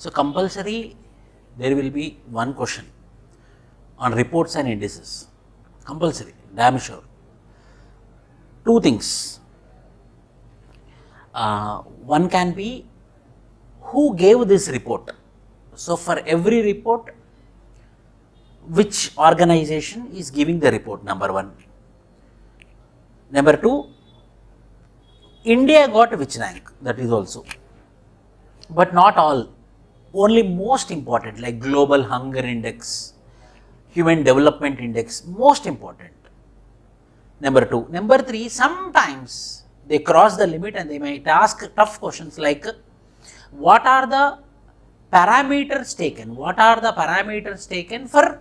So, compulsory there will be one question on reports and indices, compulsory, damn sure. Two things, one can be who gave this report. So, for every report, which organization is giving the report, number one. Number two, India got which rank, that is also, but not all, only most important like Global Hunger Index, Human Development Index, most important. Number two. Number three, sometimes they cross the limit and they might ask tough questions like, what are the parameters taken? What are the parameters taken for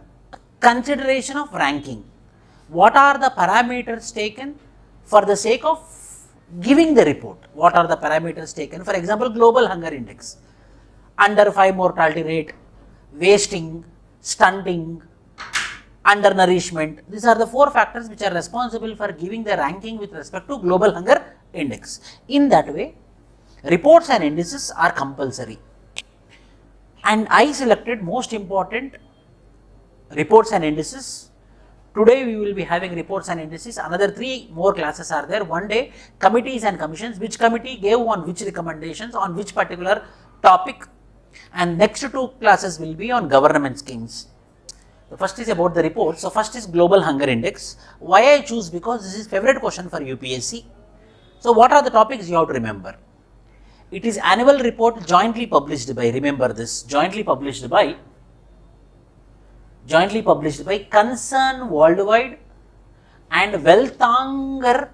consideration of ranking? What are the parameters taken for the sake of giving the report? What are the parameters taken? For example, Global Hunger Index, under 5 mortality rate, wasting, stunting, undernourishment. These are the 4 factors which are responsible for giving the ranking with respect to Global Hunger Index. In that way, reports and indices are compulsory. And I selected most important reports and indices. Today we will be having reports and indices. Another 3 more classes are there. One day, committees and commissions, which committee gave on which recommendations on which particular topic, and next 2 classes will be on government schemes. The first is about the report. So, first is Global Hunger Index. Why I choose? Because this is favorite question for UPSC. So, what are the topics you have to remember? It is annual report jointly published by, remember this, jointly published by Concern Worldwide and Wealth Hunger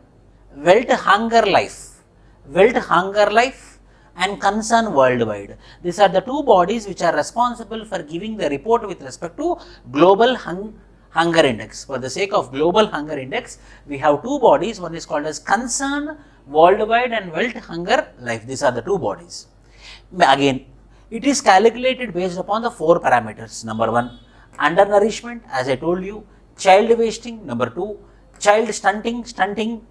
Life and Concern Worldwide. These are the 2 bodies which are responsible for giving the report with respect to Global Hunger Index. For the sake of Global Hunger Index, we have 2 bodies. One is called as Concern Worldwide and Wealth Hunger Life. These are the 2 bodies. Again, it is calculated based upon the 4 parameters. Number 1, undernourishment, as I told you, child wasting, number 2, child stunting,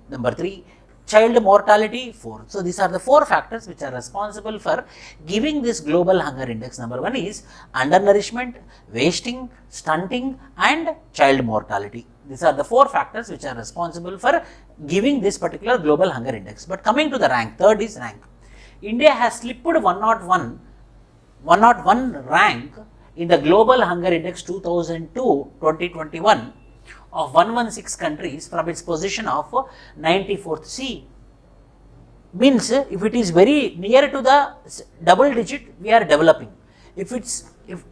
number 3, child mortality, 4. So, these are the 4 factors which are responsible for giving this Global Hunger Index. Number 1 is undernourishment, wasting, stunting and child mortality. These are the 4 factors which are responsible for giving this particular Global Hunger Index. But coming to the rank, third is rank. India has slipped 101 rank in the Global Hunger Index 2002-2021 of 116 countries from its position of 94th. See, means if it is very near to the double digit, we are developing. If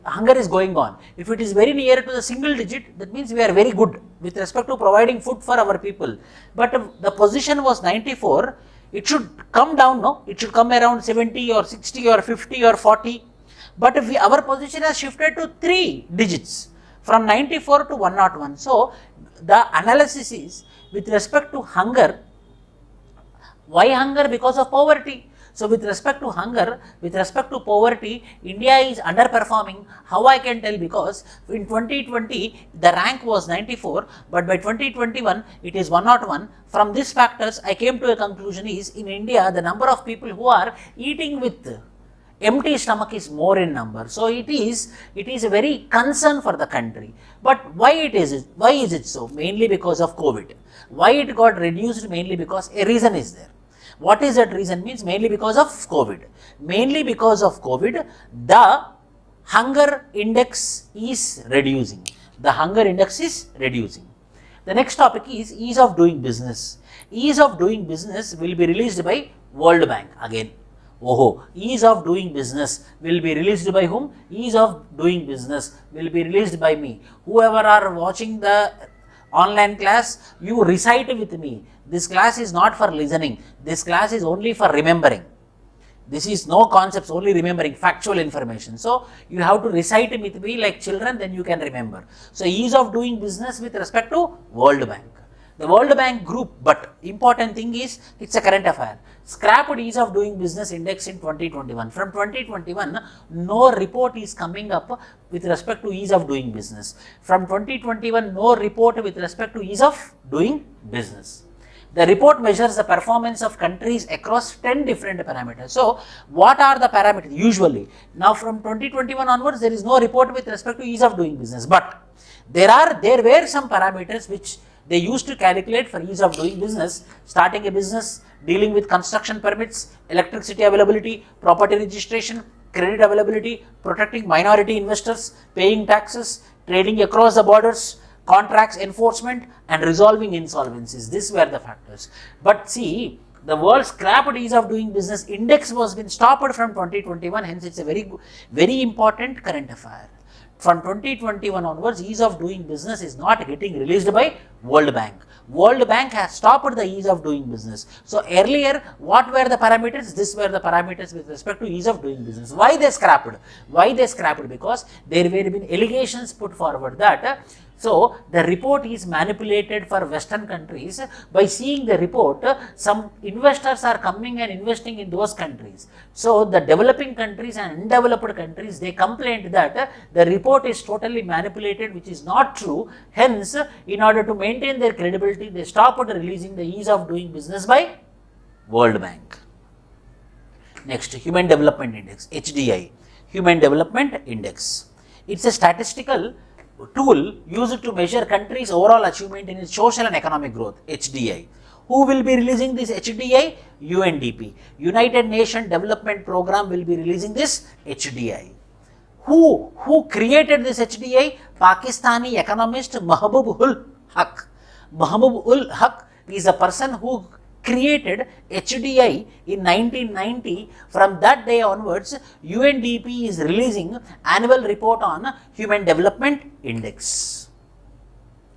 hunger is going on, if it is very near to the single digit, that means we are very good with respect to providing food for our people. But if the position was 94, it should come down, no? It should come around 70 or 60 or 50 or 40. But if our position has shifted to 3 digits from 94 to 101. So, the analysis is with respect to hunger. Why hunger? Because of poverty. So, with respect to hunger, with respect to poverty, India is underperforming. How I can tell? Because in 2020, the rank was 94, but by 2021, it is 101. From these factors, I came to a conclusion is in India, the number of people who are eating with empty stomach is more in number. So, it is a very concern for the country. But why is it so? Mainly because of COVID. Why it got reduced? Mainly because a reason is there. What is that reason? Means mainly because of COVID. Mainly because of COVID, the hunger index is reducing. The hunger index is reducing. The next topic is ease of doing business. Ease of doing business will be released by World Bank again. Ease of doing business will be released by whom? Ease of doing business will be released by me. Whoever are watching the online class, you recite with me. This class is not for listening. This class is only for remembering. This is no concepts, only remembering factual information. So, you have to recite with me like children, then you can remember. So, ease of doing business with respect to World Bank. The World Bank group, but important thing is, it's a current affair. Scrapped ease of doing business index in 2021. From 2021, no report is coming up with respect to ease of doing business. From 2021, no report with respect to ease of doing business. The report measures the performance of countries across 10 different parameters. So, what are the parameters? Usually, now from 2021 onwards, there is no report with respect to ease of doing business, but there were some parameters which they used to calculate for ease of doing business, starting a business, dealing with construction permits, electricity availability, property registration, credit availability, protecting minority investors, paying taxes, trading across the borders, contracts enforcement, and resolving insolvencies. These were the factors. But see, the world scrapped ease of doing business index was been stopped from 2021, hence it's a very important current affair. From 2021 onwards, ease of doing business is not getting released by World Bank. World Bank has stopped the ease of doing business. So earlier, what were the parameters? These were the parameters with respect to ease of doing business. Why they scrapped? Why they scrapped? Because there were been allegations put forward that so the report is manipulated for Western countries. By seeing the report, some investors are coming and investing in those countries. So the developing countries and undeveloped countries, they complained that the report is totally manipulated, which is not true. Hence, in order to maintain their credibility, they stopped releasing the ease of doing business by World Bank. Next, Human Development Index, HDI, Human Development Index. It's a statistical tool used to measure countries' overall achievement in its social and economic growth, HDI. Who will be releasing this HDI? UNDP, United Nations Development Program will be releasing this HDI. Who created this HDI? Pakistani economist Mahbub ul Haq. Mahbub ul Haq is a person who created HDI in 1990. From that day onwards, UNDP is releasing annual report on Human Development Index.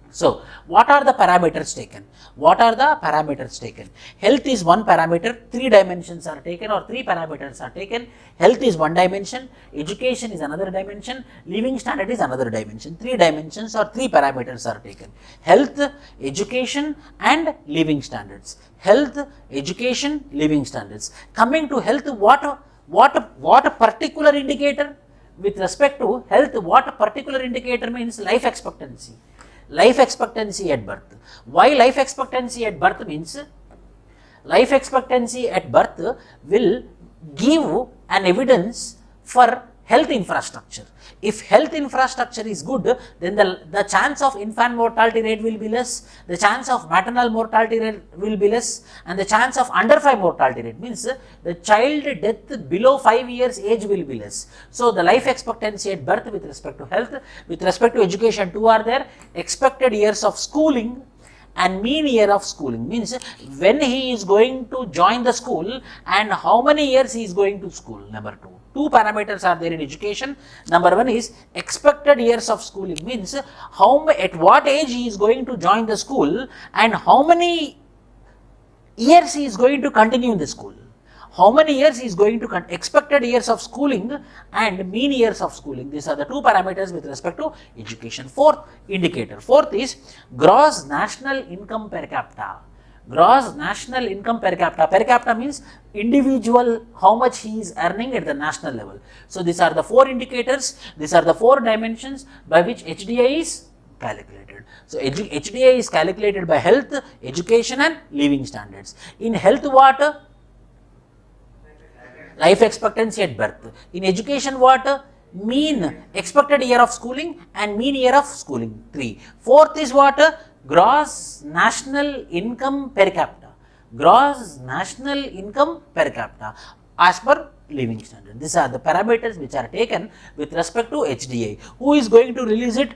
So, what are the parameters taken? What are the parameters taken? Health is one parameter, 3 dimensions are taken or 3 parameters are taken. Health is one dimension, education is another dimension, living standard is another dimension. 3 dimensions or 3 parameters are taken. Health, education and living standards. Health, education, living standards. Coming to health, what particular indicator? With respect to health, what particular indicator means? Life expectancy. Life expectancy at birth. Why life expectancy at birth means? Life expectancy at birth will give an evidence for health infrastructure. If health infrastructure is good, then the chance of infant mortality rate will be less, the chance of maternal mortality rate will be less, and the chance of under 5 mortality rate means the child death below 5 years age will be less. So, the life expectancy at birth with respect to health, with respect to education, 2 are there. Expected years of schooling and mean year of schooling means when he is going to join the school and how many years he is going to school. Number 2. 2 parameters are there in education. Number 1 is expected years of schooling means at what age he is going to join the school and how many years he is going to continue in the school. How many years he is going to expected years of schooling and mean years of schooling. These are the 2 parameters with respect to education. 4th indicator. 4th is gross national income per capita. Gross national income per capita. Per capita means individual, how much he is earning at the national level. So, these are the 4 indicators. These are the 4 dimensions by which HDI is calculated. So, HDI is calculated by health, education and living standards. In health, what? Life expectancy at birth. In education, what? Mean expected year of schooling and mean year of schooling. 3. 4th is what? Gross national income per capita. Gross national income per capita as per living standard. These are the parameters which are taken with respect to HDI. Who is going to release it?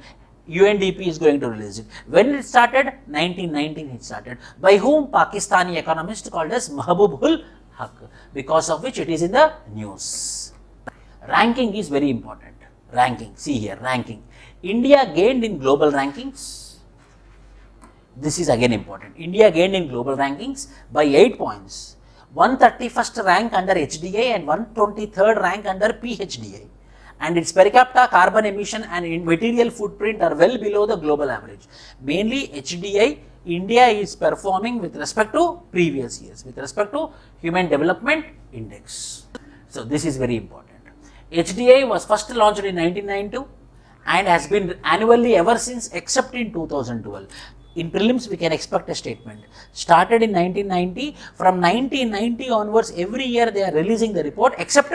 UNDP is going to release it. When it started? 1919 it started. By whom? Pakistani economist called as Mahbub ul Haq, because of which it is in the news. Ranking is very important. Ranking, see here, ranking. India gained in global rankings. This is again important. India gained in global rankings by 8 points. 131st rank under HDI and 123rd rank under PHDI. And its per capita carbon emission and material footprint are well below the global average. Mainly HDI, India is performing with respect to previous years, with respect to Human Development Index. So, this is very important. HDI was first launched in 1992 and has been annually ever since except in 2012. In prelims, we can expect a statement. Started in 1990, from 1990 onwards, every year they are releasing the report except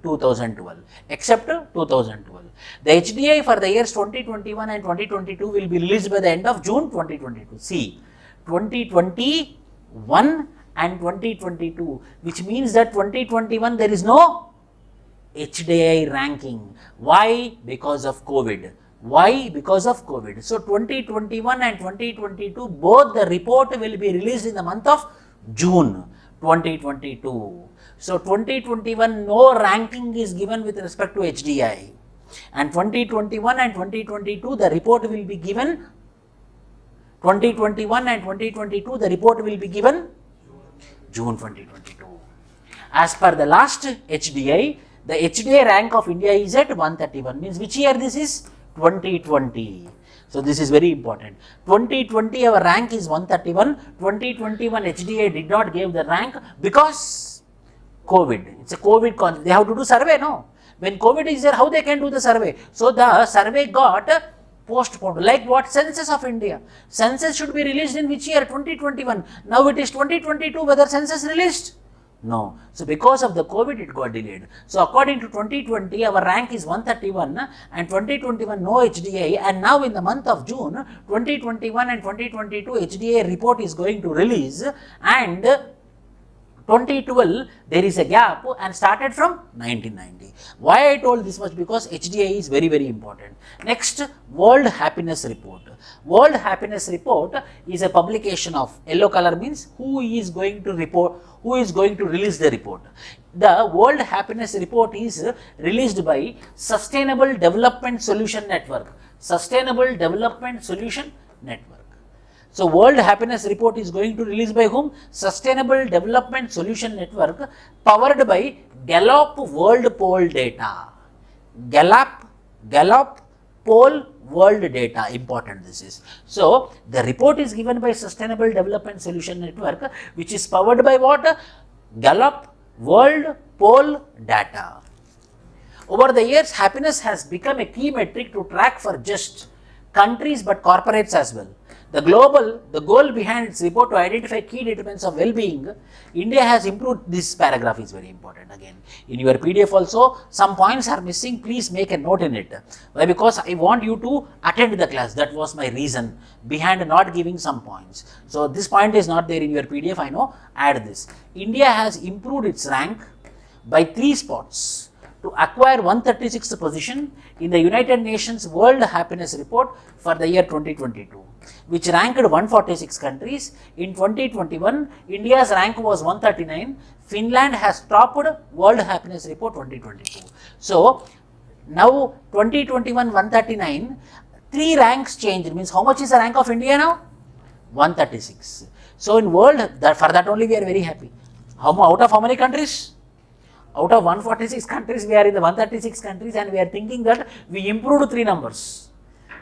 2012. Except 2012. The HDI for the years 2021 and 2022 will be released by the end of June 2022. See, 2021 and 2022, which means that 2021 there is no HDI ranking. Why? Because of COVID. Why? Because of COVID. So 2021 and 2022, both the report will be released in the month of June 2022. So 2021, no ranking is given with respect to HDI. And 2021 and 2022, the report will be given 2021 and 2022, the report will be given June 2022. As per the last HDI, the HDI rank of India is at 131. Means which year this is? 2020. So this is very important. 2020 our rank is 131. 2021 HDI did not give the rank because COVID. It's a COVID concept. They have to do survey, no? When COVID is there, how they can do the survey? So the survey got postponed. Like what? Census of India. Census should be released in which year? 2021. Now it is 2022. Whether census released? No. So because of the COVID, it got delayed. So according to 2020, our rank is 131 and 2021 no HDI, and now in the month of June 2021 and 2022 HDI report is going to release, and 2012 there is a gap and started from 1990. Why I told this much? Because HDI is very, very important. Next, World Happiness Report. World Happiness Report is a publication of yellow color means who is going to report, who is going to release the report. The World Happiness Report is released by Sustainable Development Solution Network. Sustainable Development Solution Network. So World Happiness Report is going to release by whom? Sustainable Development Solution Network, powered by Gallup World Poll Data. Gallup Poll World Data, important this is. So the report is given by Sustainable Development Solution Network, which is powered by what? Gallup World Poll Data. Over the years, happiness has become a key metric to track for just countries but corporates as well. The goal behind its report to identify key determinants of well-being, India has improved. This paragraph is very important. Again, in your PDF also, some points are missing. Please make a note in it. Why? Because I want you to attend the class. That was my reason behind not giving some points. So this point is not there in your PDF. I know. Add this. India has improved its rank by 3 spots to acquire 136th position in the United Nations World Happiness Report for the year 2022, which ranked 146 countries. In 2021, India's rank was 139. Finland has topped World Happiness Report 2022. So now 2021 139, 3 ranks changed. Means how much is the rank of India now? 136. So in world, for that only we are very happy. Out of how many countries? Out of 146 countries, we are in the 136 countries, and we are thinking that we improved 3 numbers.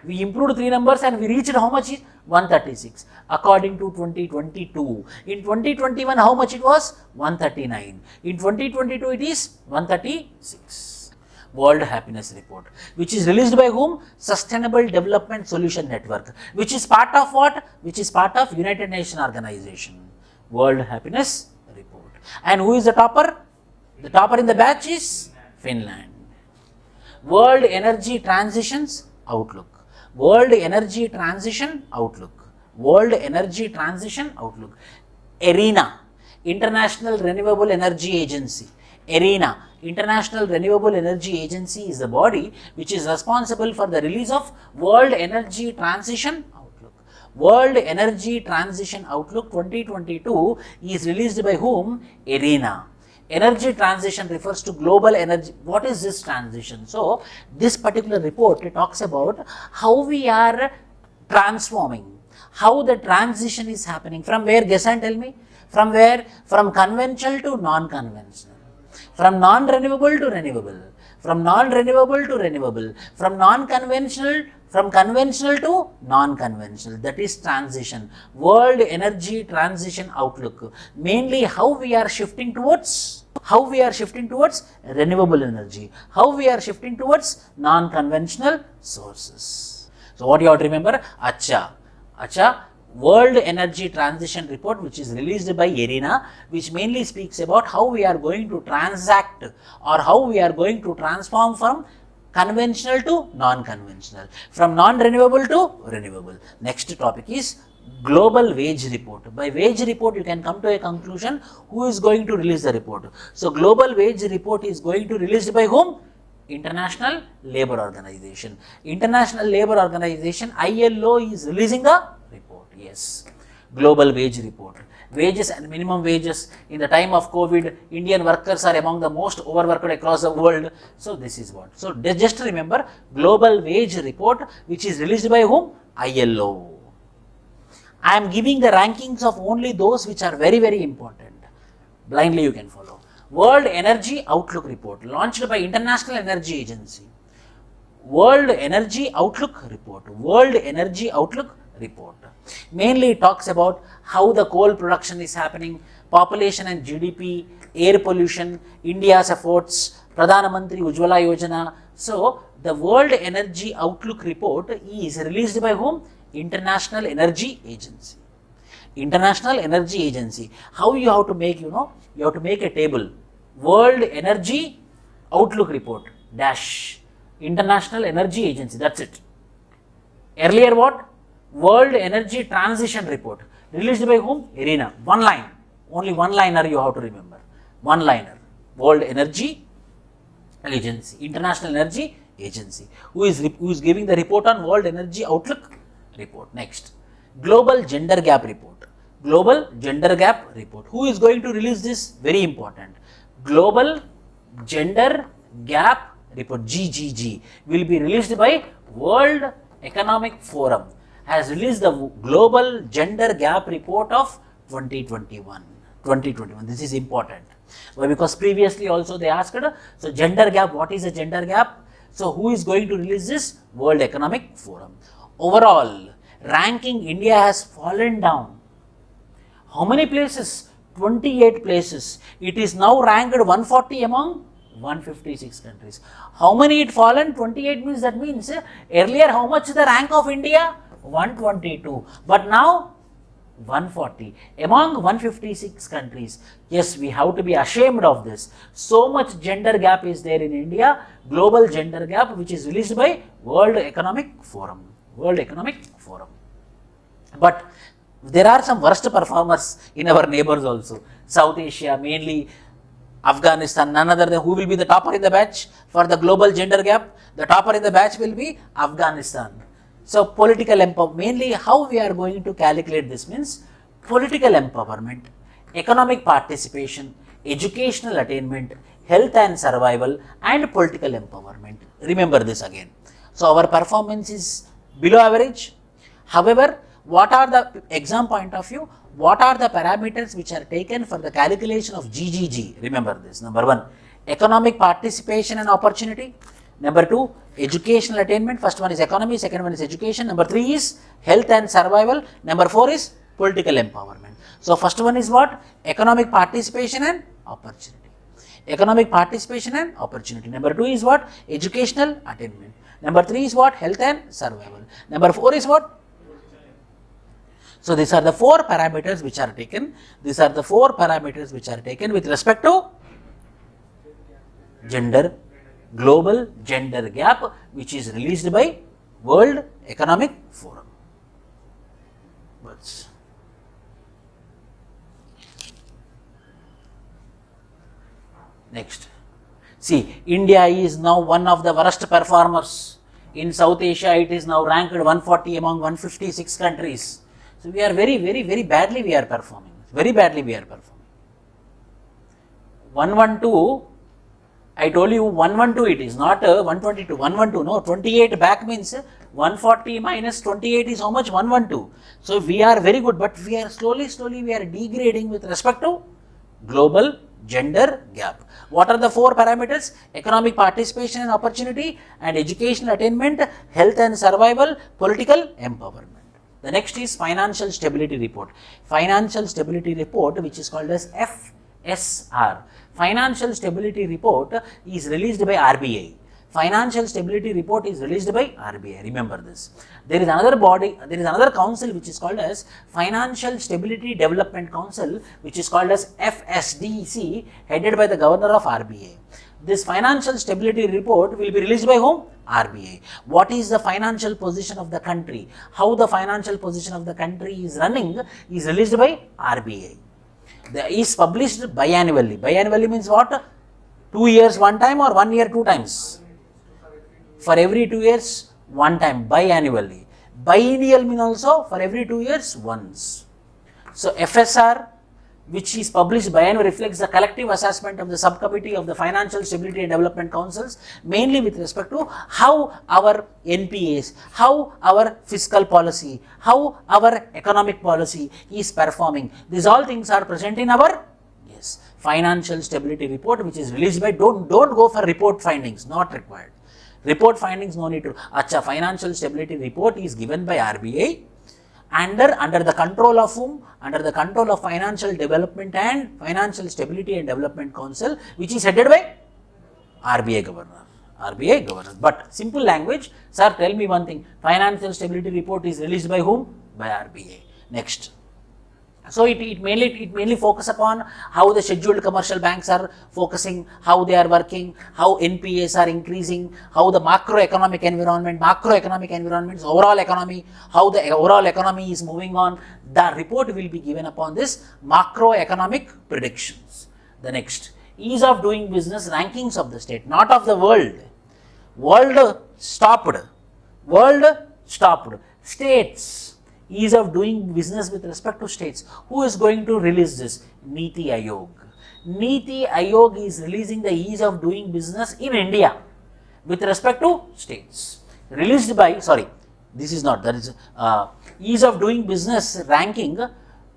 We improved 3 numbers and we reached how much? 136 according to 2022. In 2021, how much it was? 139. In 2022, it is 136. World Happiness Report, which is released by whom? Sustainable Development Solution Network, which is part of what? Which is part of United Nations Organization. World Happiness Report. And who is the topper? The topper in the batch is Finland. World Energy Transitions Outlook. World Energy Transition Outlook. World Energy Transition Outlook. ERENA, International Renewable Energy Agency. ERENA, International Renewable Energy Agency, is the body which is responsible for the release of World Energy Transition Outlook. World Energy Transition Outlook 2022 is released by whom? ERENA. Energy transition refers to global energy. What is this transition? So this particular report, it talks about how we are transforming, how the transition is happening. From where? Guess and tell me. From where? From conventional to non-conventional. From non-renewable to renewable. From non-renewable to renewable. From conventional to non-conventional. That is transition. World Energy Transition Outlook. Mainly how we are shifting towards renewable energy. How we are shifting towards non-conventional sources. So what you have to remember? Acha. Acha, World Energy Transition Report, which is released by IRENA, which mainly speaks about how we are going to transact or how we are going to transform from conventional to non-conventional, from non-renewable to renewable. Next topic is Global Wage Report. By wage report, you can come to a conclusion who is going to release the report. So, Global Wage Report is going to released by whom? International Labour Organization. International Labour Organization, ILO, is releasing the report. Yes, Global Wage Report. Wages and minimum wages in the time of COVID, Indian workers are among the most overworked across the world. So, this is what. So, just remember Global Wage Report, which is released by whom? ILO. I am giving the rankings of only those which are very, very important. Blindly you can follow. World Energy Outlook Report, launched by International Energy Agency. World Energy Outlook Report. World Energy Outlook Report mainly talks about how the coal production is happening, population and GDP, air pollution, India's efforts, Pradhana Mantri Ujjwala Yojana. So, the World Energy Outlook Report is released by whom? International Energy Agency. International Energy Agency. How you have to make, you have to make a table. World Energy Outlook Report dash International Energy Agency. That's it. Earlier what? World Energy Transition Report. Released by whom? IRENA. One line. Only one liner you have to remember. One liner. World Energy Agency. International Energy Agency. Who is giving the report on World Energy Outlook Report. Next. Global Gender Gap Report. Global Gender Gap Report. Who is going to release this? Very important. Global Gender Gap Report, GGG, will be released by World Economic Forum. Has released the Global Gender Gap Report of 2021. This is important. Why? Because previously also they asked, so gender gap, what is a gender gap? So, who is going to release this? World Economic Forum. Overall, ranking India has fallen down. How many places? 28 places. It is now ranked 140 among 156 countries. How many it fallen? 28 means, that means earlier how much the rank of India? 122. But now 140 among 156 countries. Yes, we have to be ashamed of this. So much gender gap is there in India. Global Gender Gap, which is released by World Economic Forum. World Economic Forum. But there are some worst performers in our neighbors also. South Asia, mainly Afghanistan, none other than who will be the topper in the batch for the Global Gender Gap? The topper in the batch will be Afghanistan. So, political empowerment, mainly how we are going to calculate this means political empowerment, economic participation, educational attainment, health and survival, and political empowerment. Remember this again. So, our performance is below average. However, what are the exam point of view? What are the parameters which are taken for the calculation of GGG? Remember this. Number 1, economic participation and opportunity. Number 2, educational attainment. First one is economy, second one is education. Number 3 is health and survival. Number 4 is political empowerment. So, first one is what? Economic participation and opportunity. Economic participation and opportunity. Number 2 is what? Educational attainment. Number 3 is what? Health and survival. Number 4 is what? So, these are the 4 parameters which are taken. These are the 4 parameters which are taken with respect to Global Gender Gap, which is released by World Economic Forum. Next, see, India is now one of the worst performers. In South Asia, it is now ranked 140 among 156 countries. So, we are very badly we are performing. Very badly we are performing. 112, I told you 112 it is, not 122, 112, no, 28 back means 140 minus 28 is how much? 112. So, we are very good, but we are slowly we are degrading with respect to Global Gender Gap. What are the 4 parameters? Economic participation and opportunity, and educational attainment, health and survival, political empowerment. The next is Financial Stability Report. Financial Stability Report, which is called as FSR. Financial Stability Report is released by RBI. financial stability report is released by RBI. Remember this. There is another body, there is another council which is called as Financial Stability Development Council, which is called as FSDC, headed by the governor of RBI. This financial stability report will be released by whom? RBI. What is the financial position of the country? How the financial position of the country is running is released by RBI. Is published biannually. Biannually means what? 2 years one time or 1 year 2 times? For every 2 years one time, biannually. Biennial means also for every 2 years once. So FSR, which is published biannually, reflects the collective assessment of the subcommittee of the Financial Stability and Development Councils, mainly with respect to how our NPAs, how our fiscal policy, how our economic policy is performing. These all things are present in our Financial Stability Report, which is released by, don't go for report findings, not required. Report findings no need to. Financial Stability Report is given by RBI. Under the control of whom? Under the control of Financial Development and Financial Stability and Development Council, which is headed by RBI Governor. RBI Governor. But simple language, sir, tell me one thing. Financial Stability Report is released by whom? By RBI. Next. So it mainly focus upon how the scheduled commercial banks are focusing, how they are working, how NPAs are increasing, how the macroeconomic environment, overall economy, how the overall economy is moving on. The report will be given upon this macroeconomic predictions. The next, ease of doing business rankings of the state, not of the world. World stopped. States. Ease of doing business with respect to states. Who is going to release this? Niti Aayog. Niti Aayog is releasing the ease of doing business in India with respect to states. Released by, ease of doing business ranking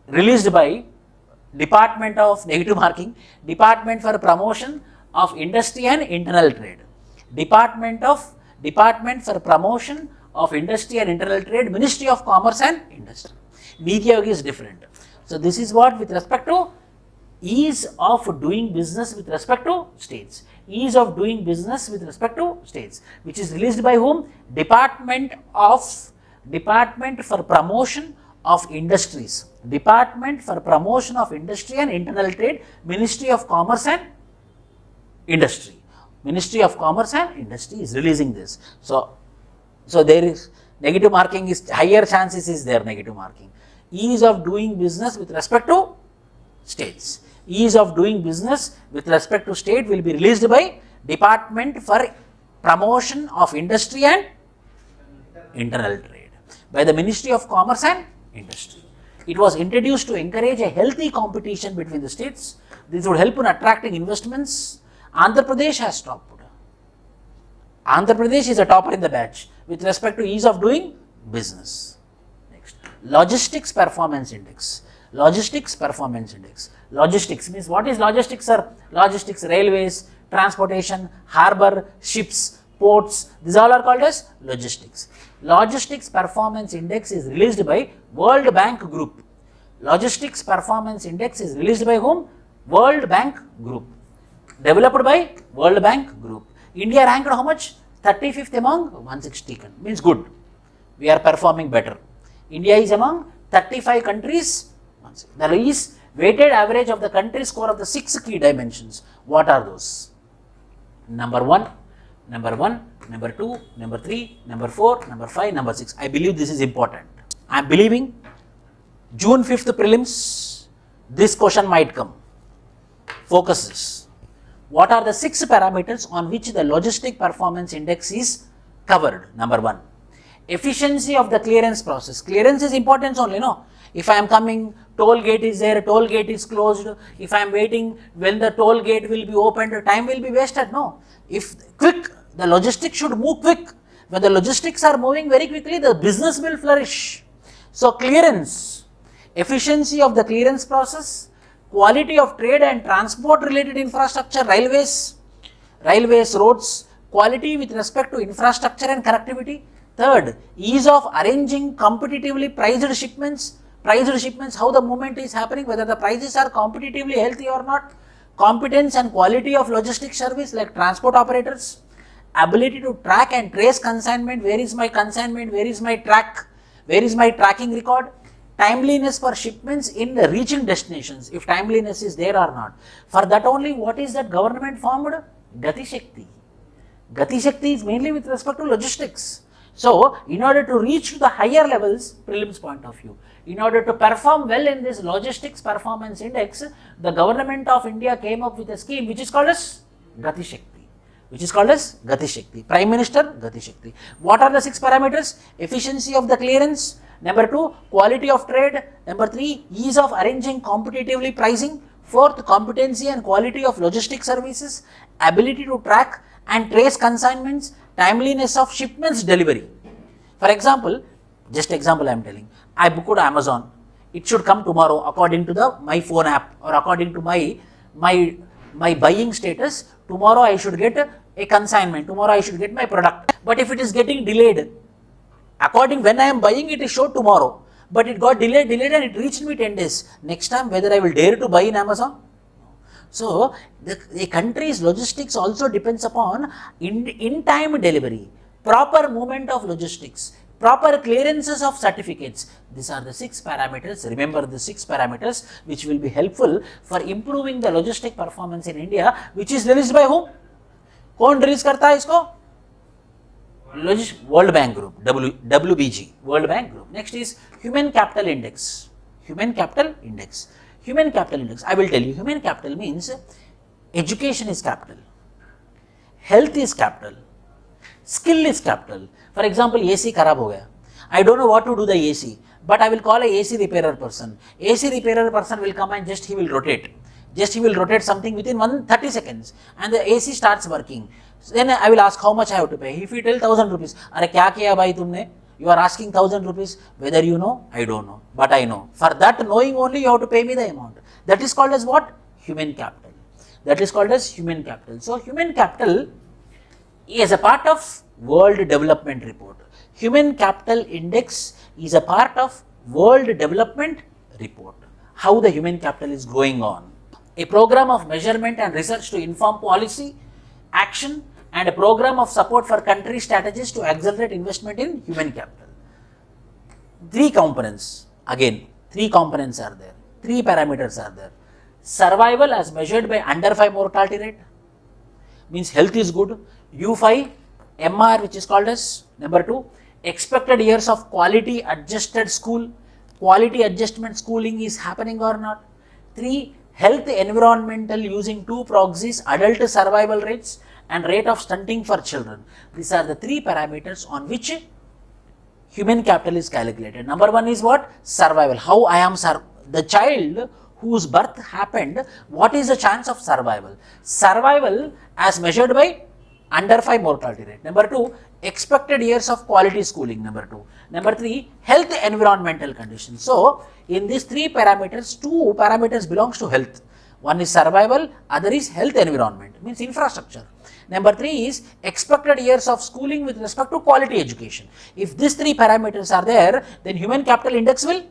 released by Department of Negative Marking, Department for Promotion of Industry and Internal Trade. Department for Promotion of Industry and Internal Trade, Ministry of Commerce and Industry. Niti Aayog is different. So this is what with respect to ease of doing business with respect to states. Ease of doing business with respect to states, which is released by whom? Department for Promotion of Industries. Department for Promotion of Industry and Internal Trade, Ministry of Commerce and Industry. Ministry of Commerce and Industry is releasing this. So there is negative marking is higher chances is there negative marking. Ease of doing business with respect to states. Ease of doing business with respect to state will be released by Department for Promotion of Industry and Internal Trade by the Ministry of Commerce and Industry. It was introduced to encourage a healthy competition between the states. This would help in attracting investments. Andhra Pradesh has topped. Andhra Pradesh is a topper in the batch with respect to ease of doing business. Next, Logistics Performance Index. Logistics Performance Index. Logistics means what is logistics, sir? Logistics, railways, transportation, harbour, ships, ports. These all are called as logistics. Logistics Performance Index is released by World Bank Group. Logistics Performance Index is released by whom? World Bank Group. Developed by World Bank Group. India ranked how much? 35th among 160 means good. We are performing better. India is among 35 countries. There is weighted average of the country score of the 6 key dimensions. What are those? Number 1, number 2, number 3, number 4, number 5, number 6. I believe this is important. I am believing June 5th prelims, this question might come. Focus this. What are the 6 parameters on which the Logistic Performance Index is covered? Number 1, efficiency of the clearance process. Clearance is important only, no? If I am coming, toll gate is there, toll gate is closed. If I am waiting, when the toll gate will be opened, time will be wasted, no? If quick, the logistics should move quick. When the logistics are moving very quickly, the business will flourish. So clearance, efficiency of the clearance process, quality of trade and transport related infrastructure, railways, roads, quality with respect to infrastructure and connectivity. Third, ease of arranging competitively priced shipments. How the movement is happening, whether the prices are competitively healthy or not. Competence and quality of logistics service like transport operators. ability to track and trace consignment, where is my consignment, where is my track, where is my tracking record, timeliness for shipments in the reaching destinations, if timeliness is there or not. For that only, what is that government formed? Gati Shakti. Gati Shakti is mainly with respect to logistics. So, in order to reach to the higher levels, prelims point of view, in order to perform well in this logistics performance index, the government of India came up with a scheme which is called as Gati Shakti. Which is called as Gati Shakti. Prime Minister, Gati Shakti. What are the 6 parameters? Efficiency of the clearance. Number 2, quality of trade. Number 3, ease of arranging competitively pricing. 4th, competency and quality of logistic services. Ability to track and trace consignments. Timeliness of shipments delivery. For example, just example I am telling, I booked Amazon. It should come tomorrow according to the my phone app or according to my buying status. Tomorrow I should get a consignment. Tomorrow I should get my product. But if it is getting delayed, according when I am buying, it is showed tomorrow. But it got delayed and it reached me 10 days. Next time whether I will dare to buy in Amazon? So, the country's logistics also depends upon in-time delivery, proper movement of logistics, proper clearances of certificates. These are the 6 parameters. Remember the 6 parameters which will be helpful for improving the logistic performance in India, which is released by whom? कौन release करता है इसको? World Bank Group, WBG, World Bank Group. Next is Human Capital Index. Human Capital Index. Human Capital Index, I will tell you, human capital means education is capital, health is capital, skill is capital. For example, AC kharab ho gaya. I don't know what to do the AC, but I will call a AC repairer person. AC repairer person will come and just he will rotate. Just he will rotate something within 30 seconds and the AC starts working. Then I will ask how much I have to pay. If you tell 1,000 rupees, अरे क्या किया भाई तुमने? You are asking 1,000 rupees. Whether you know, I don't know, but I know. For that knowing only, you have to pay me the amount. That is called as what? Human capital. That is called as human capital. So, human capital is a part of World Development Report. Human Capital Index is a part of World Development Report. How the human capital is going on. A program of measurement and research to inform policy, action, and a program of support for country strategies to accelerate investment in human capital. 3 components, again 3 components are there, 3 parameters are there. Survival as measured by under 5 mortality rate, means health is good. U5, MR which is called as number 2, expected years of quality adjusted school, quality adjustment schooling is happening or not. 3, health environmental using 2 proxies, adult survival rates and rate of stunting for children. These are the 3 parameters on which human capital is calculated. Number 1 is what? Survival. How I am the child whose birth happened, what is the chance of survival? Survival as measured by under 5 mortality rate. Number 2, expected years of quality schooling. Number 2. Number 3, health environmental conditions. So, in these 3 parameters, 2 parameters belongs to health. One is survival, other is health environment, means infrastructure. Number 3 is expected years of schooling with respect to quality education. If these 3 parameters are there, then human capital index will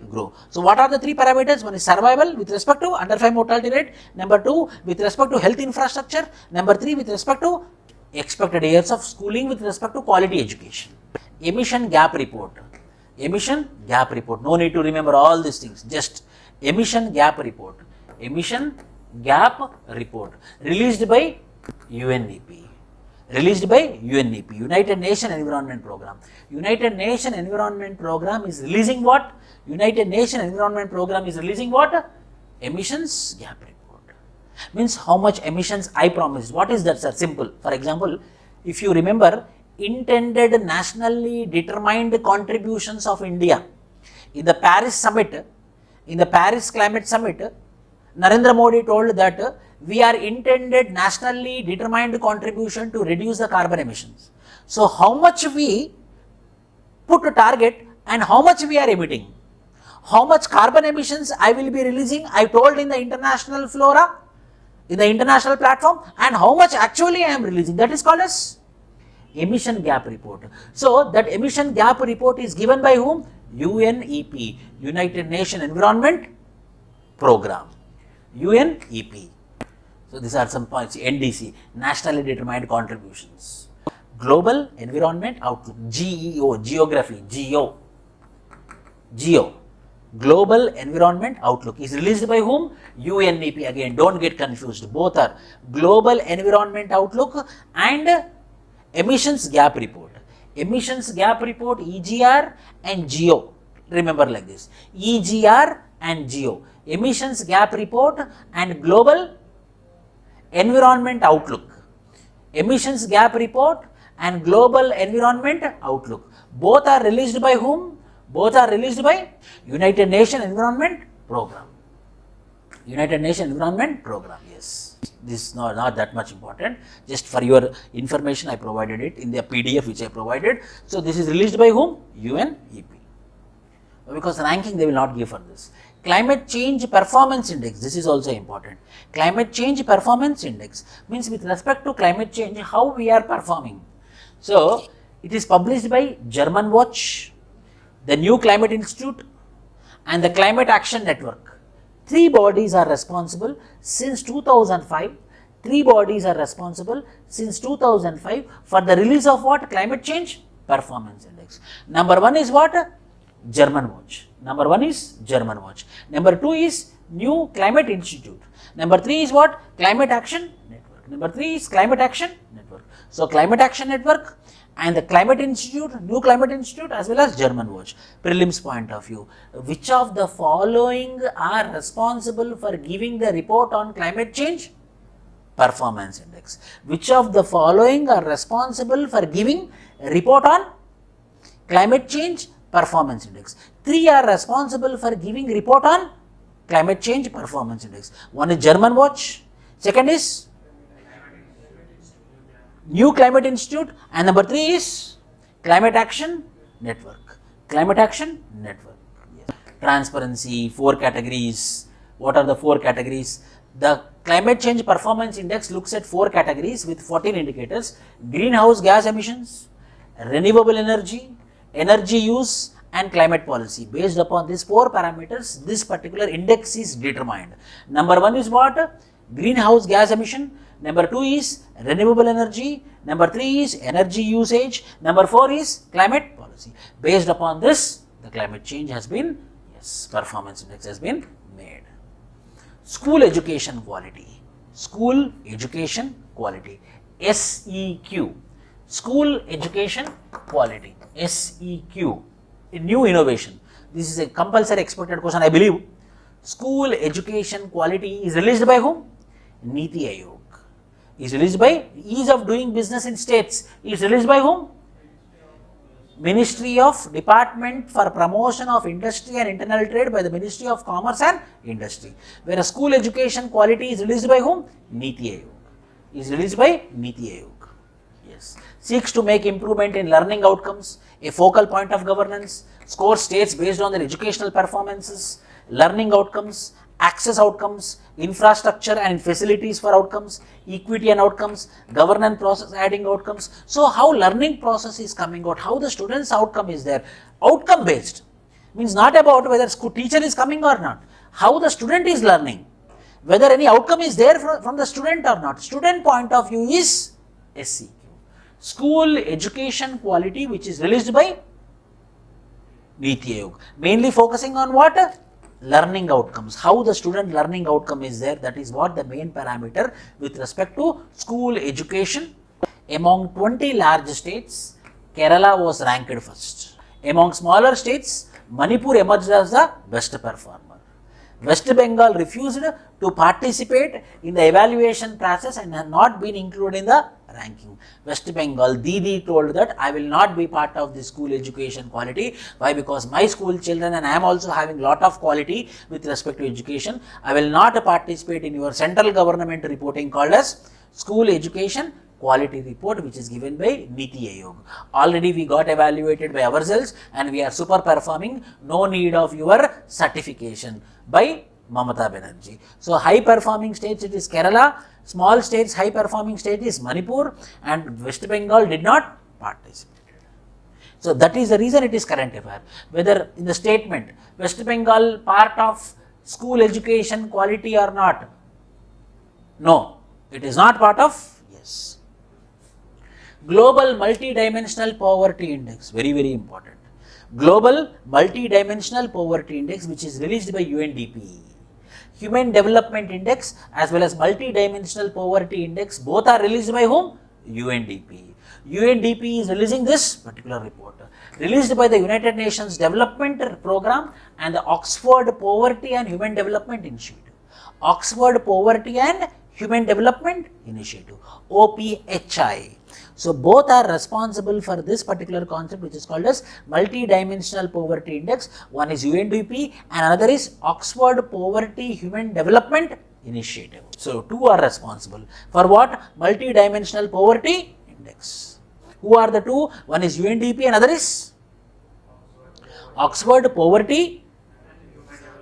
grow. So, what are the 3 parameters? One is survival with respect to under 5 mortality rate. Number 2 with respect to health infrastructure. Number 3 with respect to expected years of schooling with respect to quality education. Emission Gap Report. Emission Gap Report. No need to remember all these things. Just Emission Gap Report. Emission Gap Report. Released by UNEP. Released by UNEP, United Nations Environment Program. United Nations Environment Program is releasing what? United Nations Environment Program is releasing what? Emissions Gap Report. Means how much emissions I promised. What is that, sir? Simple. For example, if you remember, intended nationally determined contributions of India in the Paris Summit, in the Paris Climate Summit, Narendra Modi told that we are intended nationally determined contribution to reduce the carbon emissions. So, how much we put a target and how much we are emitting, how much carbon emissions I will be releasing, I told in the international flora, in the international platform, and how much actually I am releasing. That is called as Emission Gap Report. So, that Emission Gap Report is given by whom? UNEP, United Nations Environment Program. UNEP. So these are some points. NDC, nationally determined contributions. Global Environment Outlook, GEO, Geography, Geo. Global Environment Outlook is released by whom? UNEP. Again, don't get confused. Both are Global Environment Outlook and Emissions Gap Report. Emissions Gap Report, EGR and GEO. Remember like this, EGR and GEO. Emissions Gap Report and Global Environment Outlook. Emissions Gap Report and Global Environment Outlook. Both are released by whom? Both are released by United Nations Environment Program. United Nations Environment Program, yes. This is not that much important. Just for your information, I provided it in the PDF which I provided. So this is released by whom? UNEP. Because ranking they will not give for this. Climate Change Performance Index, this is also important. Climate Change Performance Index means with respect to climate change, how we are performing. So it is published by German Watch, the New Climate Institute and the Climate Action Network. Three bodies are responsible since 2005. Three bodies are responsible since 2005 for the release of what? Climate Change Performance Index. Number one is what? German Watch. Number one is German Watch. Number two is New Climate Institute. Number three is what? Climate Action Network. Number three is Climate Action Network. So Climate Action Network and the Climate Institute, New Climate Institute as well as German Watch. Prelims point of view, which of the following are responsible for giving the report on climate change performance index? Which of the following are responsible for giving a report on climate change performance index? Three are responsible for giving report on climate change performance index. One is German Watch, second is New Climate Institute, and number three is Climate Action Network. Climate Action Network. Yes. Transparency, 4 categories. What are the 4 categories? The Climate Change Performance Index looks at 4 categories with 14 indicators: greenhouse gas emissions, renewable energy, energy use and climate policy. Based upon these 4 parameters, this particular index is determined. Number 1 is what? Greenhouse gas emission. Number 2 is renewable energy. Number 3 is energy usage. Number 4 is climate policy. Based upon this, the climate change has been, yes, performance index has been made. School education quality. School education quality. SEQ. School education quality. SEQ. A new innovation. This is a compulsory expected question, I believe. School education quality is released by whom? Niti Aayog. Is released by Ease of Doing Business in States. Is released by whom? Ministry of Department for Promotion of Industry and Internal Trade by the Ministry of Commerce and Industry. Whereas school education quality is released by whom? Niti Aayog. Is released by Niti Aayog. Yes. Seeks to make improvement in learning outcomes, a focal point of governance, scores states based on their educational performances, learning outcomes, access outcomes, infrastructure and facilities for outcomes, equity and outcomes, governance process adding outcomes. So how learning process is coming out, how the student's outcome is there, outcome based, means not about whether school teacher is coming or not, how the student is learning, whether any outcome is there from the student or not. Student point of view is SEQ. School education quality, which is released by Niti Aayog, mainly focusing on what? Learning outcomes, how the student learning outcome is there. That is what the main parameter with respect to school education. Among 20 large states, Kerala was ranked first. Among smaller states, Manipur emerged as the best performer. West Bengal refused to participate in the evaluation process and had not been included in the ranking. West Bengal, Didi told that I will not be part of the school education quality. Why? Because my school children and I am also having lot of quality with respect to education. I will not participate in your central government reporting called as school education quality report, which is given by Niti Aayog. Already we got evaluated by ourselves and we are super performing, no need of your certification by Mamata Banerjee. So high performing states it is Kerala, small states high performing state is Manipur, and West Bengal did not participate. So that is the reason it is current affair. Whether in the statement West Bengal part of school education quality or not, no. It is not part of, yes. Global Multidimensional Poverty Index, very, very important. Global Multidimensional Poverty Index, which is released by UNDP. Human Development Index as well as Multidimensional Poverty Index, both are released by whom? UNDP. UNDP is releasing this particular report, released by the United Nations Development Program and the Oxford Poverty and Human Development Initiative. Oxford Poverty and Human Development Initiative, OPHI. So both are responsible for this particular concept, which is called as Multidimensional Poverty Index. One is UNDP and another is Oxford Poverty Human Development Initiative. So two are responsible for what? Multidimensional Poverty Index. Who are the two? One is UNDP and another is Oxford Poverty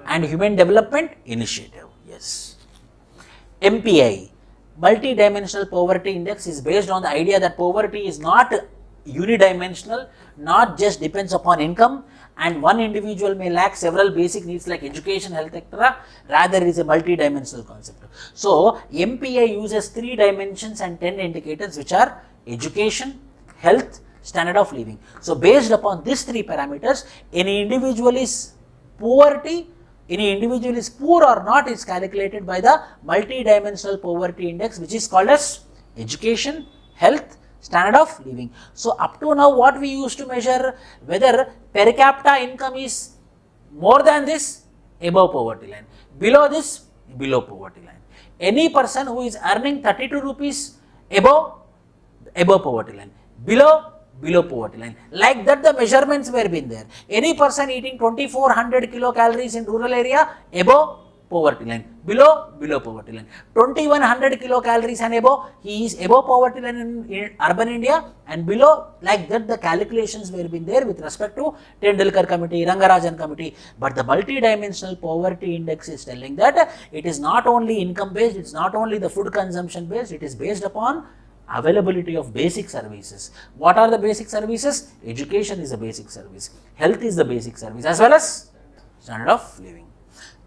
and Human Development Initiative. Yes. MPI, Multidimensional Poverty Index, is based on the idea that poverty is not unidimensional, not just depends upon income, and one individual may lack several basic needs like education, health, etc. Rather, it is a multidimensional concept. So, MPI uses 3 dimensions and 10 indicators, which are education, health, standard of living. So, based upon these 3 parameters, any individual is poverty, any individual is poor or not is calculated by the Multidimensional Poverty Index, which is called as education, health, standard of living. So, up to now what we used to measure, whether per capita income is more than this, above poverty line, below this, below poverty line. Any person who is earning 32 rupees above poverty line, below poverty line. Like that the measurements were been there. Any person eating 2400 kilocalories in rural area, above poverty line, below poverty line. 2100 kilocalories and above, he is above poverty line in urban India, and below, like that the calculations were been there with respect to Tendulkar committee, Rangarajan committee. But the Multidimensional Poverty Index is telling that it is not only income based, it is not only the food consumption based, it is based upon availability of basic services. What are the basic services? Education is a basic service, health is the basic service, as well as standard of living.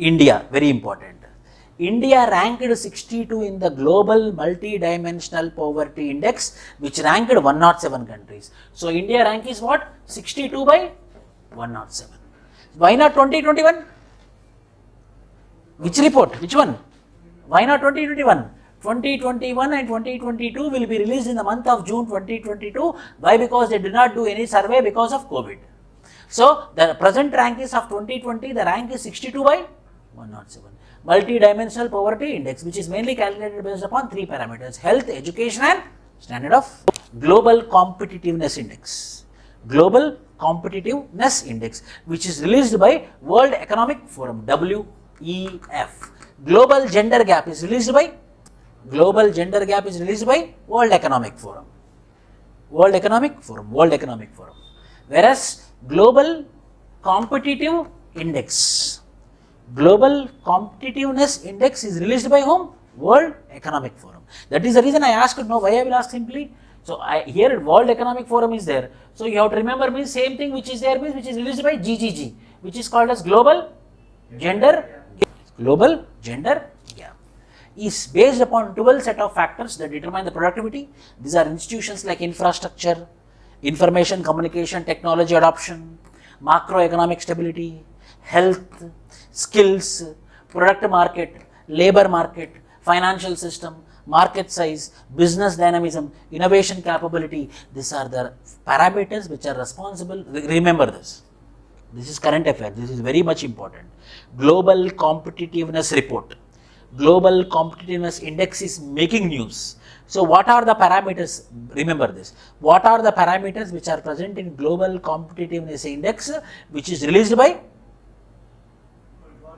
India, very important. India ranked 62 in the Global Multidimensional Poverty Index, which ranked 107 countries. So, India rank is what? 62 by 107. Why not 2021? Which report? Which one? Why not 2021? 2021 and 2022 will be released in the month of June 2022. Why? Because they did not do any survey because of COVID. So, the present rank is of 2020, the rank is 62 by 107. Multidimensional Poverty Index, which is mainly calculated based upon 3 parameters: health, education and standard of. Global Competitiveness Index. Global Competitiveness Index, which is released by World Economic Forum, WEF. Global Gender Gap is released by World Economic Forum. World Economic Forum. Whereas Global Competitive Index, Global Competitiveness Index is released by whom? World Economic Forum. That is the reason I asked, no, why I will ask simply. So, here World Economic Forum is there. So, you have to remember means same thing which is there means which is released by GGG, which is called as Global Gender Gap. Global Gender Gap is based upon 12 set of factors that determine the productivity. These are institutions like infrastructure, information communication technology adoption, macroeconomic stability, health, skills, product market, labor market, financial system, market size, business dynamism, innovation capability. These are the parameters which are responsible. Remember this. This is current affair. This is very much important. Global Competitiveness Report. Global Competitiveness Index is making news. So, what are the parameters? Remember this. What are the parameters which are present in Global Competitiveness Index, which is released by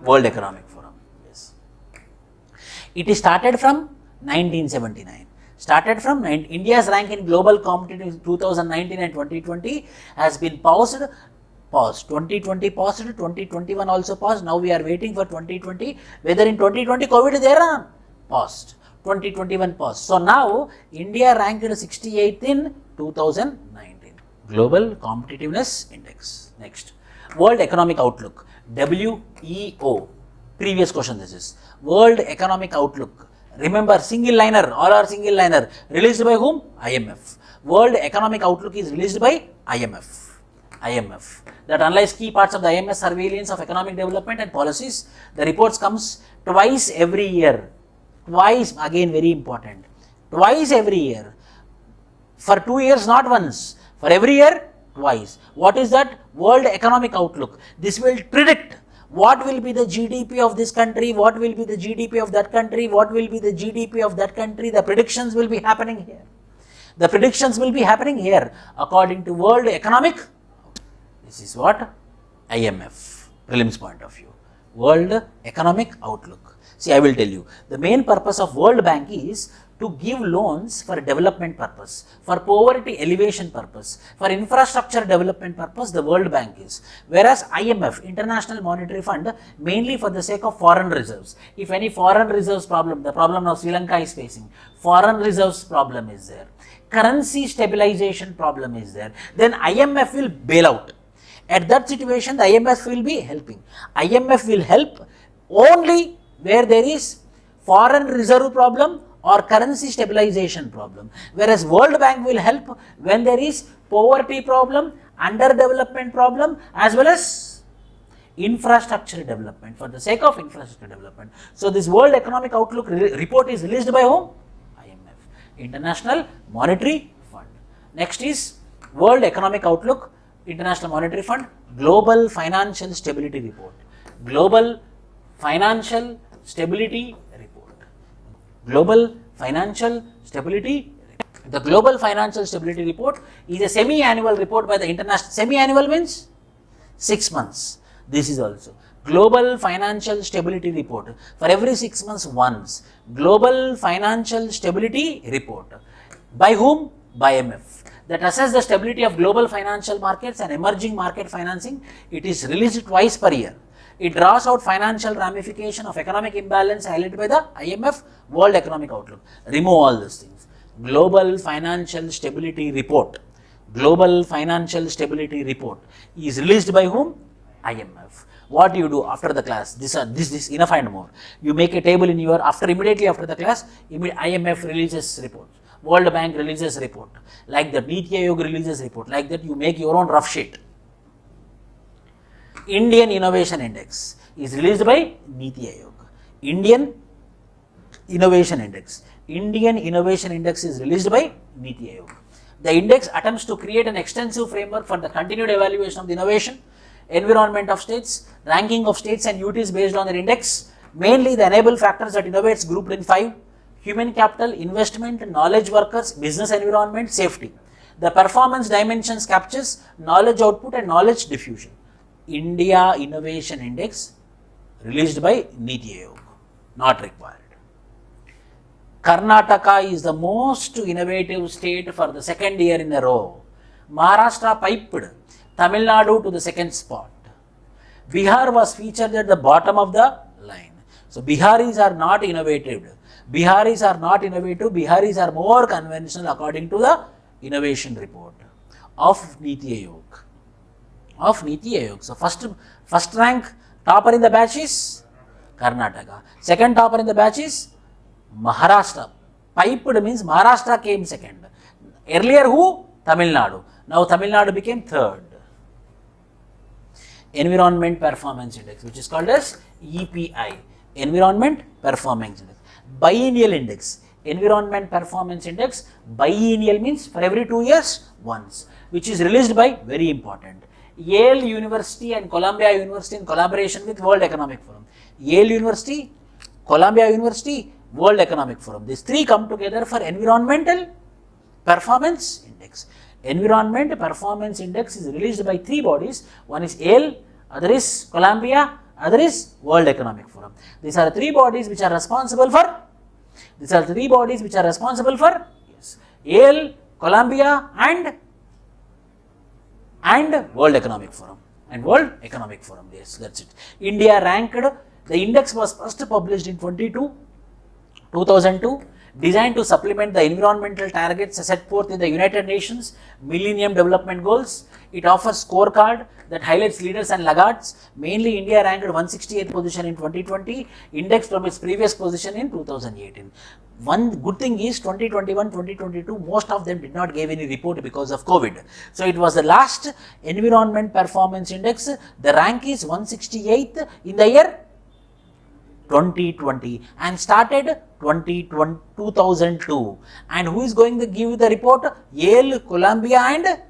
World Economic Forum? Yes. It is started from 1979. India's rank in Global Competitiveness 2019 and 2020 has been paused. 2020 paused, 2021 also paused. Now we are waiting for 2020. Whether in 2020 COVID is there or paused. 2021 paused. So now India ranked 68th in 2019. Global Competitiveness Index. Next, World Economic Outlook, WEO. Previous question this is. World Economic Outlook Remember, single liner, all are single liner. Released by whom? IMF. World Economic Outlook is released by IMF. IMF. That analyze key parts of the IMF surveillance of economic development and policies. The reports comes twice every year. Twice, again very important. Twice every year. For 2 years, not once. For every year, twice. What is that? World Economic Outlook. This will predict what will be the GDP of this country, what will be the GDP of that country, what will be the GDP of that country. The predictions will be happening here. The predictions will be happening here according to World Economic. This is what? IMF, prelims point of view. World Economic Outlook. See, I will tell you, the main purpose of World Bank is to give loans for development purpose, for poverty elevation purpose, for infrastructure development purpose, the World Bank is. Whereas IMF, International Monetary Fund, mainly for the sake of foreign reserves. If any foreign reserves problem, the problem now Sri Lanka is facing, foreign reserves problem is there, currency stabilization problem is there, then IMF will bail out. At that situation, the IMF will be helping. IMF will help only where there is foreign reserve problem or currency stabilization problem, whereas World Bank will help when there is poverty problem, underdevelopment problem, as well as infrastructure development, for the sake of infrastructure development. So, this World Economic Outlook report is released by whom? IMF, International Monetary Fund. Next is World Economic Outlook, International Monetary Fund, Global Financial Stability Report. Global Financial Stability Report. Global Financial Stability. The Global Financial Stability Report is a semi-annual report by the international. Semi-annual means 6 months. This is also Global Financial Stability Report for every 6 months once. Global Financial Stability Report. By whom? By IMF. That assess the stability of global financial markets and emerging market financing. It is released twice per year. It draws out financial ramification of economic imbalance highlighted by the IMF, World Economic Outlook. Remove all these things. Global Financial Stability Report. Global Financial Stability Report is released by whom? IMF. What do you do after the class? This enough and more. You make a table in your, immediately after the class, IMF releases reports. World Bank releases report. Like that, Niti Aayog releases report. Like that, you make your own rough sheet. Indian Innovation Index is released by Niti Aayog. Indian Innovation Index. Indian Innovation Index is released by Niti Aayog. The index attempts to create an extensive framework for the continued evaluation of the innovation, environment of states, ranking of states and UTs based on their index. Mainly the enable factors that innovates grouped in 5: human capital, investment, knowledge workers, business environment, safety. The performance dimensions captures knowledge output and knowledge diffusion. India Innovation Index released by Niti Aayog, not required. Karnataka is the most innovative state for the second year in a row. Maharashtra piped Tamil Nadu to the second spot. Bihar was featured at the bottom of the line. So, Biharis are not innovative. Biharis are not innovative. Biharis are more conventional according to the innovation report of Niti Aayog. So, first rank topper in the batch is Karnataka. Second topper in the batch is Maharashtra. Piped means Maharashtra came second. Earlier who? Tamil Nadu. Now Tamil Nadu became third. Environment Performance Index, which is called as EPI. Environment Performance Index. Biennial Index. Environment Performance Index. Biennial means for every 2 years once, which is released by, very important, Yale University and Columbia University in collaboration with World Economic Forum. Yale University, Columbia University, World Economic Forum. These three come together for Environmental Performance Index. Environment Performance Index is released by 3 bodies. One is Yale, other is Columbia, other is World Economic Forum. These are 3 bodies which are responsible for, yes, Yale, Columbia and World Economic Forum. Yes, that's it. India ranked, the index was first published in 2002. designed to supplement the environmental targets set forth in the United Nations Millennium Development Goals. It offers scorecard that highlights leaders and laggards. Mainly, India ranked 168th position in 2020, indexed from its previous position in 2018. One good thing is 2021, 2022, most of them did not give any report because of COVID. So, it was the last environment performance index. The rank is 168th in the year 2020 and started 2002. And who is going to give the report? Yale, Columbia and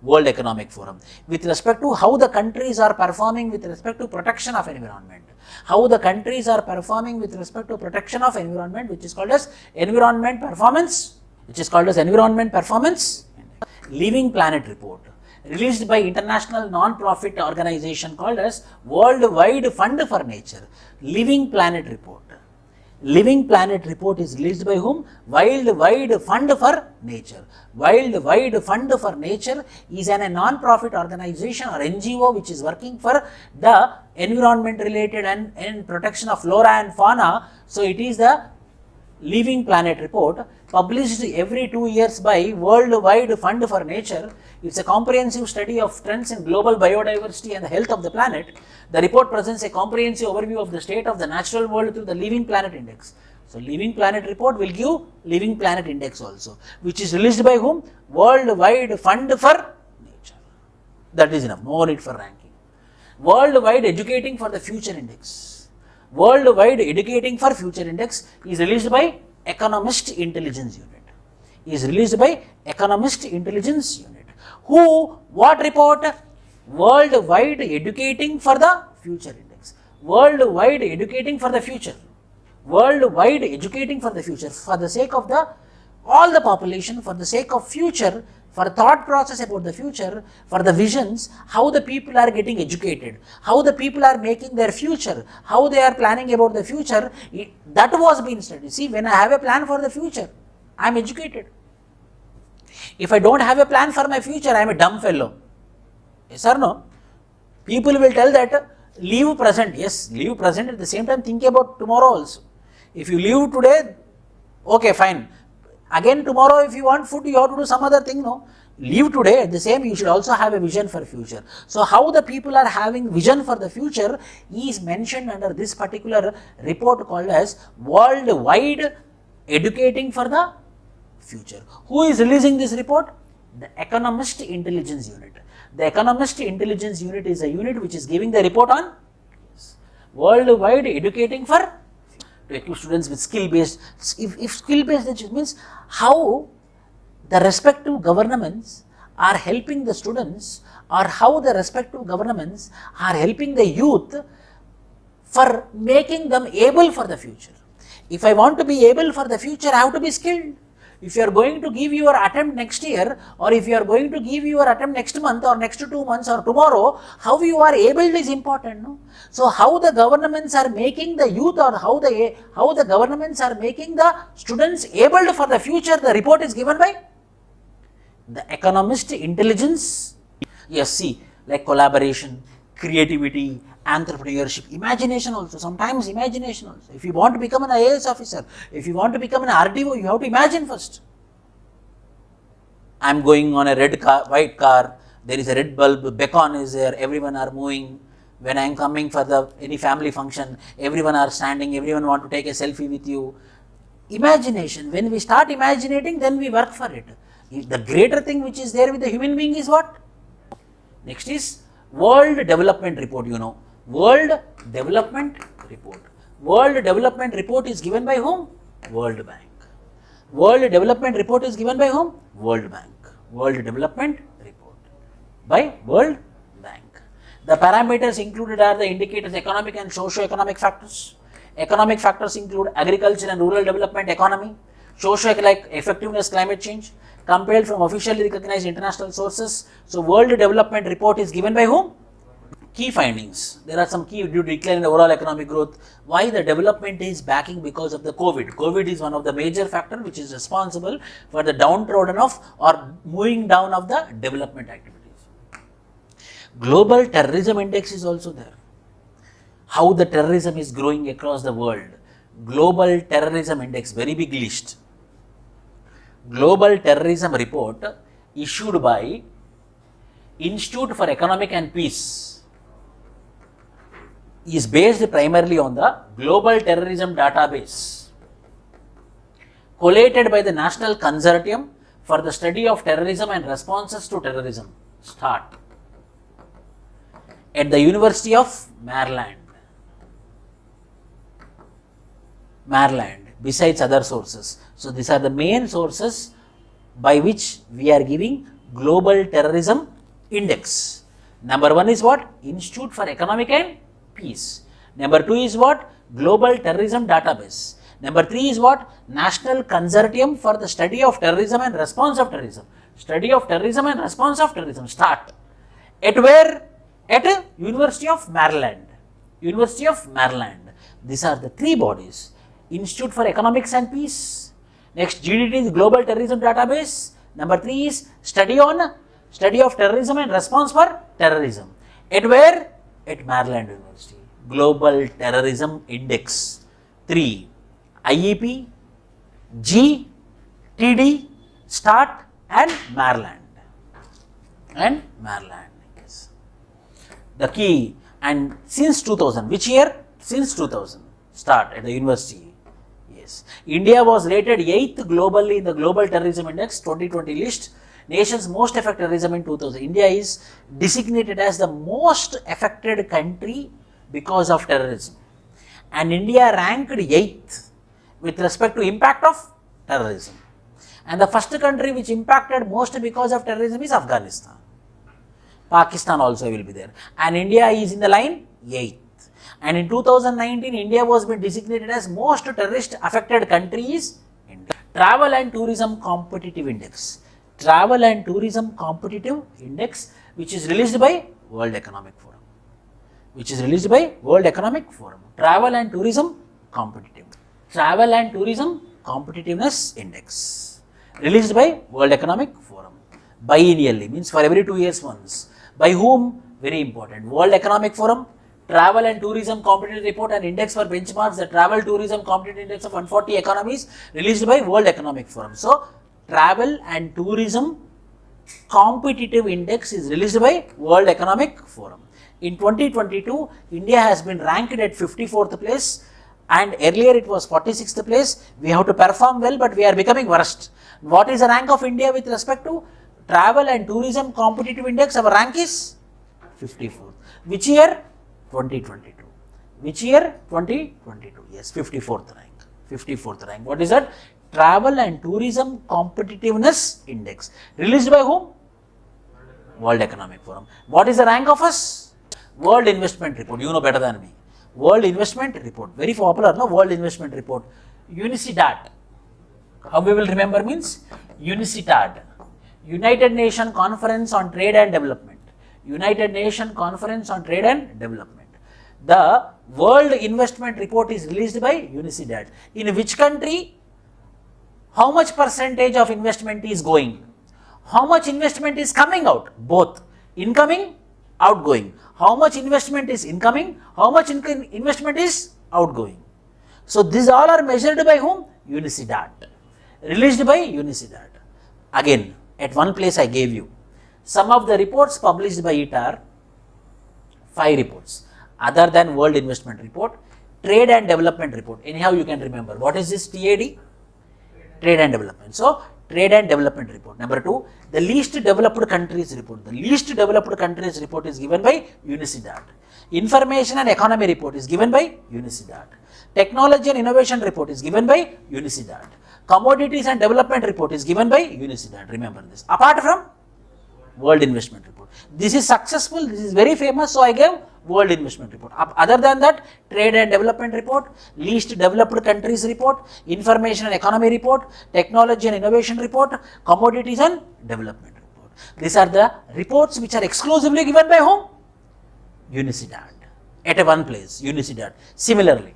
World Economic Forum. With respect to how the countries are performing with respect to protection of environment. How the countries are performing with respect to protection of environment, which is called as environment performance, Living Planet Report, released by international non-profit organization called as Worldwide Fund for Nature. Living Planet Report. Living Planet Report is released by whom? Worldwide Fund for Nature. Worldwide Fund for Nature is a non-profit organization or NGO which is working for the environment related and protection of flora and fauna. So, it is the Living Planet Report published every 2 years by Worldwide Fund for Nature. It's a comprehensive study of trends in global biodiversity and the health of the planet. The report presents a comprehensive overview of the state of the natural world through the Living Planet Index. So, Living Planet Report will give Living Planet Index also, which is released by whom? Worldwide Fund for Nature. That is enough, no need for ranking. Worldwide Educating for the Future Index. Worldwide Educating for Future Index is released by Economist Intelligence Unit. Who? What report? Worldwide Educating for the Future Index. Worldwide Educating for the Future. Worldwide Educating for the Future. For the sake of all the population, for the sake of future, for thought process about the future, for the visions, how the people are getting educated, how the people are making their future, how they are planning about the future, that was being studied. See, when I have a plan for the future, I am educated. If I don't have a plan for my future, I am a dumb fellow. Yes or no? People will tell that leave present. Yes, leave present, at the same time think about tomorrow also. If you leave today, okay, fine. Again tomorrow if you want food, you have to do some other thing, no? Leave today, at the same you should also have a vision for future. So, how the people are having vision for the future is mentioned under this particular report called as Worldwide Educating for the Future. Who is releasing this report? The Economist Intelligence Unit. The Economist Intelligence Unit is a unit which is giving the report on Worldwide Educating for to equip students with skill-based. If skill-based, it means how the respective governments are helping the students, or how the respective governments are helping the youth for making them able for the future. If I want to be able for the future, I have to be skilled. If you are going to give your attempt next year, or if you are going to give your attempt next month or next 2 months or tomorrow, how you are able is important, no? So, how the governments are making the youth, or how the governments are making the students able for the future, the report is given by the Economist Intelligence. Yes, see, like collaboration, creativity, entrepreneurship, imagination also, sometimes imagination also. If you want to become an IAS officer, if you want to become an RDO, you have to imagine first. I am going on a white car, there is a red bulb, beacon is there, everyone are moving. When I am coming for any family function, everyone are standing, everyone want to take a selfie with you. Imagination, when we start imagining, then we work for it. The greater thing which is there with the human being is what? Next is World Development Report, you know. World Development Report. World Development Report is given by whom? World Bank. World Development Report is given by whom? World Bank. World Development Report by World Bank. The parameters included are the indicators, economic and socio-economic factors. Economic factors include agriculture and rural development, economy, socio-economic effectiveness, climate change, compared from officially recognized international sources. So, World Development Report is given by whom? Key findings. There are some key due to decline in overall economic growth. Why the development is backing? Because of the COVID. COVID is one of the major factors which is responsible for the downtrodden of or moving down of the development activities. Global Terrorism Index is also there. How the terrorism is growing across the world. Global Terrorism Index, very big list. Global Terrorism Report issued by Institute for Economic and Peace is based primarily on the Global Terrorism Database collated by the National Consortium for the Study of Terrorism and Responses to Terrorism, START, at the University of Maryland, besides other sources. So, these are the main sources by which we are giving Global Terrorism Index. Number 1 is what? Institute for Economic and Peace. Number 2 is what? Global Terrorism Database. Number 3 is what? National Consortium for the Study of Terrorism and Response of Terrorism. Study of Terrorism and Response of Terrorism, START. At where? At University of Maryland. University of Maryland. These are the 3 bodies. Institute for Economics and Peace. Next, GDT is Global Terrorism Database. Number 3 is Study of Terrorism and Response for Terrorism. At where? At Maryland University. Global Terrorism Index. 3. IEP, G, TD, START and Maryland. Yes. The key, and since 2000, which year? Since 2000, START at the university. Yes. India was rated 8th globally in the Global Terrorism Index 2020 list. Nation's most affected terrorism in 2000. India is designated as the most affected country because of terrorism. And India ranked 8th with respect to impact of terrorism. And the first country which impacted most because of terrorism is Afghanistan. Pakistan also will be there. And India is in the line 8th. And in 2019, India was been designated as most terrorist affected countries. Travel and Tourism Competitive Index. Travel and Tourism Competitive Index, which is released by World Economic Forum. Travel and Tourism Competitiveness Index, released by World Economic Forum. Biennially, means for every 2 years once. By whom? Very important. World Economic Forum, Travel and Tourism Competitive Report and Index for benchmarks the Travel Tourism Competitive Index of 140 economies, released by World Economic Forum. So, Travel and Tourism Competitive Index is released by World Economic Forum. In 2022, India has been ranked at 54th place and earlier it was 46th place. We have to perform well, but we are becoming worst. What is the rank of India with respect to Travel and Tourism Competitive Index? Our rank is 54th. Which year? 2022. Which year? 2022. Yes, 54th rank. What is that? Travel and Tourism Competitiveness Index. Released by whom? World Economic Forum. What is the rank of us? World Investment Report. You know better than me. World Investment Report. Very popular, no? World Investment Report. UNICERT. How we will remember means? UNICERT. United Nations Conference on Trade and Development. United Nations Conference on Trade and Development. The World Investment Report is released by UNICERT. In which country? How much percentage of investment is going? How much investment is coming out? Both. Incoming, outgoing. How much investment is incoming? How much investment is outgoing? So, these all are measured by whom? UNICERT. Released by UNICERT. Again, at one place I gave you. Some of the reports published by it are 5 reports. Other than World Investment Report, Trade and Development Report. Anyhow, you can remember. What is this TAD? Trade and Development. So, Trade and Development Report. Number 2, the Least Developed Countries Report. The Least Developed Countries Report is given by UNICERT. Information and Economy Report is given by UNICERT. Technology and Innovation Report is given by UNICERT. Commodities and Development Report is given by UNICERT. Remember this. Apart from World Investment Report. This is successful, this is very famous, so I gave World Investment Report. Other than that, Trade and Development Report, Least Developed Countries Report, Information and Economy Report, Technology and Innovation Report, Commodities and Development Report. These are the reports which are exclusively given by whom? UNICERT. At one place, UNICERT. Similarly,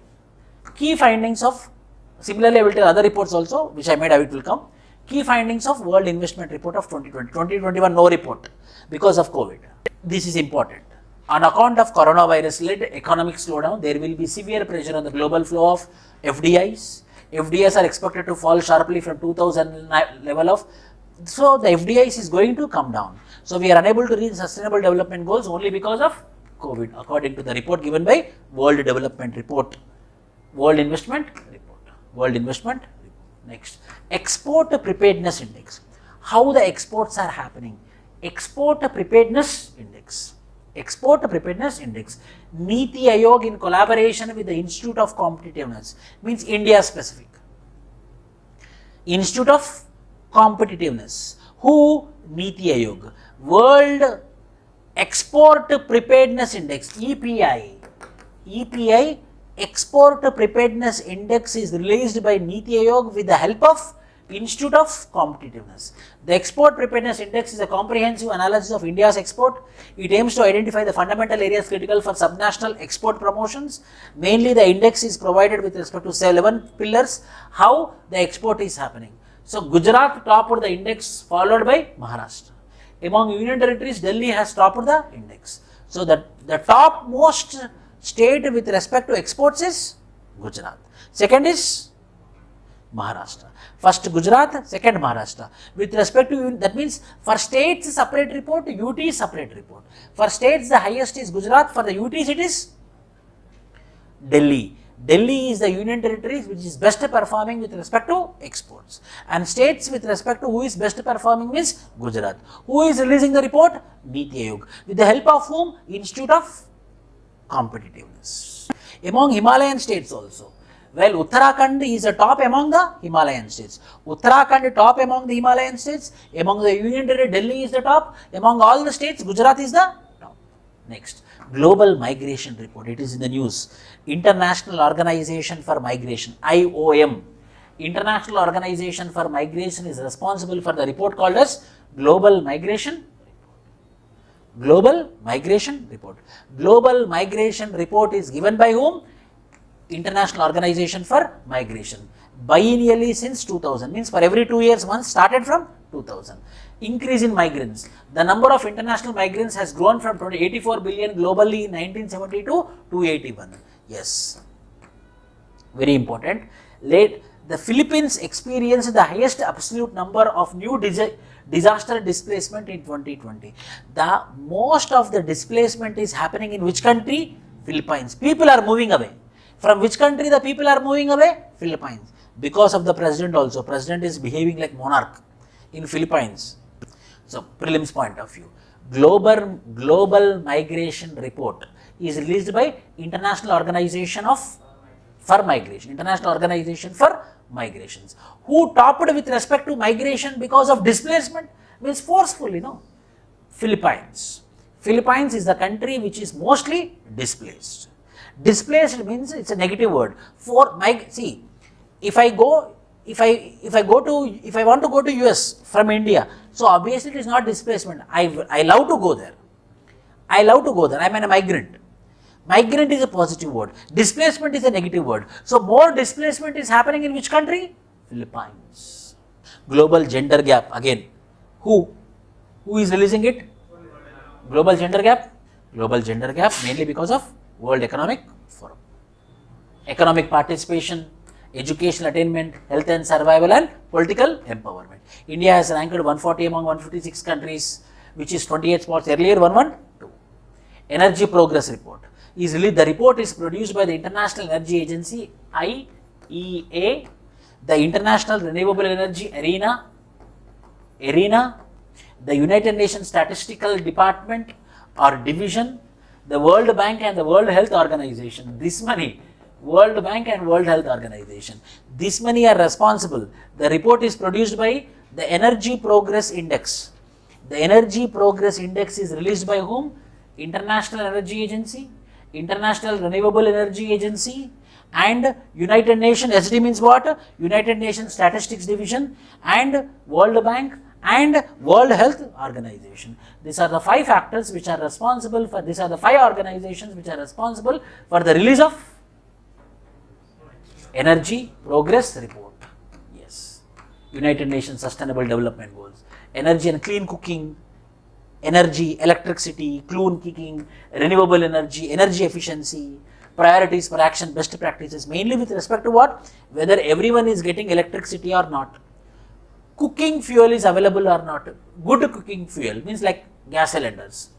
key findings of, similarly I will tell other reports also, which I made, it will come. Key findings of World Investment Report of 2020. 2021 no report because of COVID. This is important. On account of coronavirus-led economic slowdown, there will be severe pressure on the global flow of FDIs. FDIs are expected to fall sharply from 2000 level of, so the FDIs is going to come down. So we are unable to reach sustainable development goals only because of COVID, according to the report given by World Development Report, World Investment Report, World Investment Report. Next, Export Preparedness Index. How the exports are happening? Export Preparedness Index. Export Preparedness Index. Niti Aayog in collaboration with the Institute of Competitiveness, means India specific. Institute of Competitiveness. Who? Niti Aayog. World Export Preparedness Index, EPI. EPI, Export Preparedness Index, is released by Niti Aayog with the help of Institute of Competitiveness. The Export Preparedness Index is a comprehensive analysis of India's export. It aims to identify the fundamental areas critical for subnational export promotions. Mainly, the index is provided with respect to 11 pillars, how the export is happening. So, Gujarat topped the index, followed by Maharashtra. Among union territories, Delhi has topped the index. So, the topmost state with respect to exports is Gujarat. Second is Maharashtra. First Gujarat, second Maharashtra. With respect to, that means for states separate report, UT separate report. For states the highest is Gujarat, for the UTs it is Delhi. Delhi is the union territory which is best performing with respect to exports, and states with respect to who is best performing is Gujarat. Who is releasing the report? Niti Aayog. With the help of whom? Institute of Competitiveness. Among Himalayan states also. Well, Uttarakhand is a top among the Himalayan states. Uttarakhand top among the Himalayan states. Among the union territory, Delhi is the top. Among all the states, Gujarat is the top. Next, Global Migration Report. It is in the news. International Organization for Migration, IOM. International Organization for Migration is responsible for the report called as Global Migration Report. Global Migration Report. Global Migration Report is given by whom? International Organization for Migration. Biennially since 2000, means for every 2 years once, started from 2000. Increase in migrants. The number of international migrants has grown from 84 billion globally in 1972 to 281. Yes, very important. The Philippines experienced the highest absolute number of new disaster displacement in 2020. The most of the displacement is happening in which country? Philippines. People are moving away. From which country the people are moving away? Philippines. Because of the president also. President is behaving like monarch in Philippines. So, prelims point of view. Global Migration Report is released by International Organization for Migration. International Organization for Migrations. Who topped with respect to migration because of displacement? Means forcefully, no? Philippines. Philippines is the country which is mostly displaced. Displaced means it's a negative word. See, if I want to go to US from India, so obviously it is not displacement. I love to go there. I love to go there. I am a migrant. Migrant is a positive word. Displacement is a negative word. So more displacement is happening in which country? Philippines. Global Gender Gap. Again, who is releasing it? Global Gender Gap. Global Gender Gap mainly because of World Economic Forum. Economic participation, educational attainment, health and survival, and political empowerment. India has ranked 140 among 156 countries, which is 28 spots earlier, 112. Energy Progress Report is released. The report is produced by the International Energy Agency, IEA, the International Renewable Energy Arena, the United Nations Statistical Department or Division, the World Bank and the World Health Organization. This many, World Bank and World Health Organization, this many are responsible. The report is produced by the Energy Progress Index. The Energy Progress Index is released by whom? International Energy Agency, International Renewable Energy Agency, and United Nations. SD means what? United Nations Statistics Division and World Bank and World Health Organization. These are the 5 factors which are responsible for, these are the 5 organizations which are responsible for the release of Energy Progress Report. Yes. United Nations Sustainable Development Goals. Energy and clean cooking, energy, electricity, clean cooking, renewable energy, energy efficiency, priorities for action, best practices, mainly with respect to what? Whether everyone is getting electricity or not. Cooking fuel is available or not. Good cooking fuel means like gas cylinders.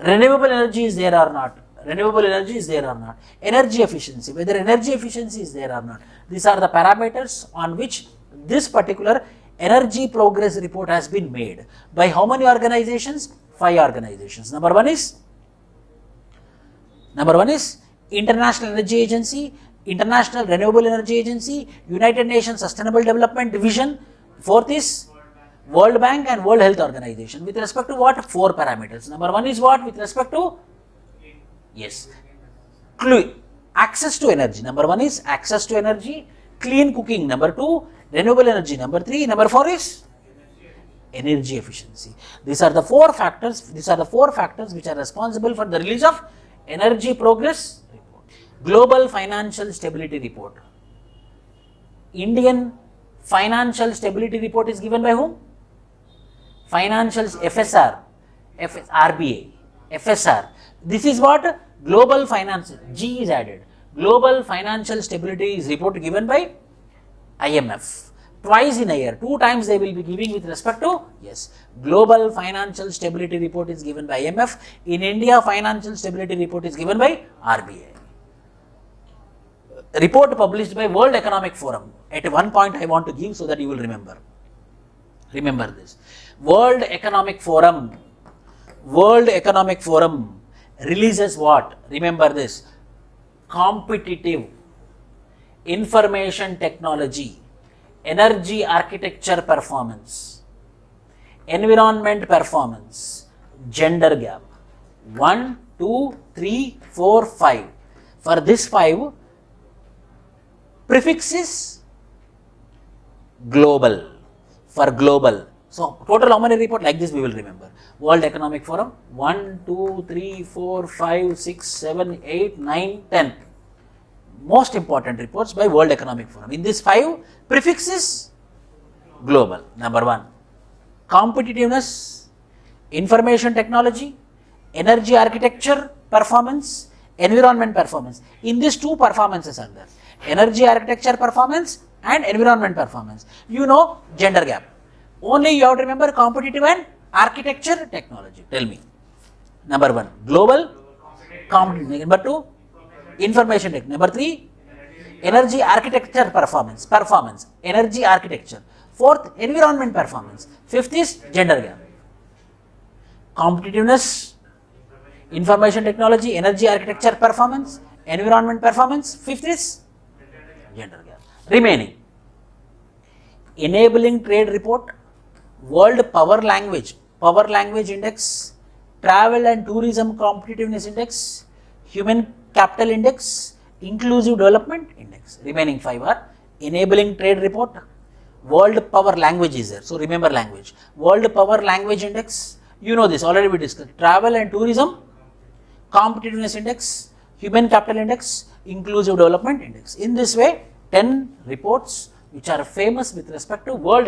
Renewable energy is there or not. Renewable energy is there or not. Energy efficiency, whether energy efficiency is there or not. These are the parameters on which this particular energy progress report has been made. By how many organizations? 5 organizations. Number one is International Energy Agency, International Renewable Energy Agency, United Nations Sustainable Development Division. Fourth is World Bank and World Health Organization. With respect to what? 4 parameters. Number one is what? With respect to? Yes. Access to energy. Number one is access to energy. Clean cooking. Number 2. Renewable energy. Number 3. Number 4 is energy efficiency. These are the 4 factors. These are the 4 factors which are responsible for the release of Energy Progress Report. Global Financial Stability Report. Indian Financial Stability Report is given by whom? Financial FSR, RBA, FSR. This is what? Global Finance, G is added. Global Financial Stability is report given by IMF. Twice in a year, 2 times they will be giving with respect to, yes, Global Financial Stability Report is given by IMF. In India, Financial Stability Report is given by RBA. Report published by World Economic Forum. At one point I want to give so that you will remember. Remember this. World Economic Forum releases what? Remember this. Competitive information technology, energy architecture performance, environment performance, gender gap. 1, 2, 3, 4, 5. For this 5, prefix is global, for global. So, total how many report? Like this we will remember. World Economic Forum, 1, 2, 3, 4, 5, 6, 7, 8, 9, 10. Most important reports by World Economic Forum. In this 5, prefix is global. Number 1, competitiveness, information technology, energy architecture performance, environment performance. In these 2 performances are there. Energy architecture performance and environment performance. You know gender gap. Only you have to remember competitive and architecture technology. Tell me. Number 1, global, competitive. Number 2, information technology. Number 3, energy architecture performance, energy architecture. 4th, environment performance. 5th is gender gap. Competitiveness, information technology, energy architecture performance, environment performance. 5th is gender gap. Remaining, enabling trade report, world power language index, travel and tourism competitiveness index, human capital index, inclusive development index. Remaining 5 are enabling trade report, world power language is there. So remember language. World power language index, you know this, already we discussed. Travel and tourism competitiveness index, human capital index, inclusive development index. In this way, 10 reports which are famous with respect to World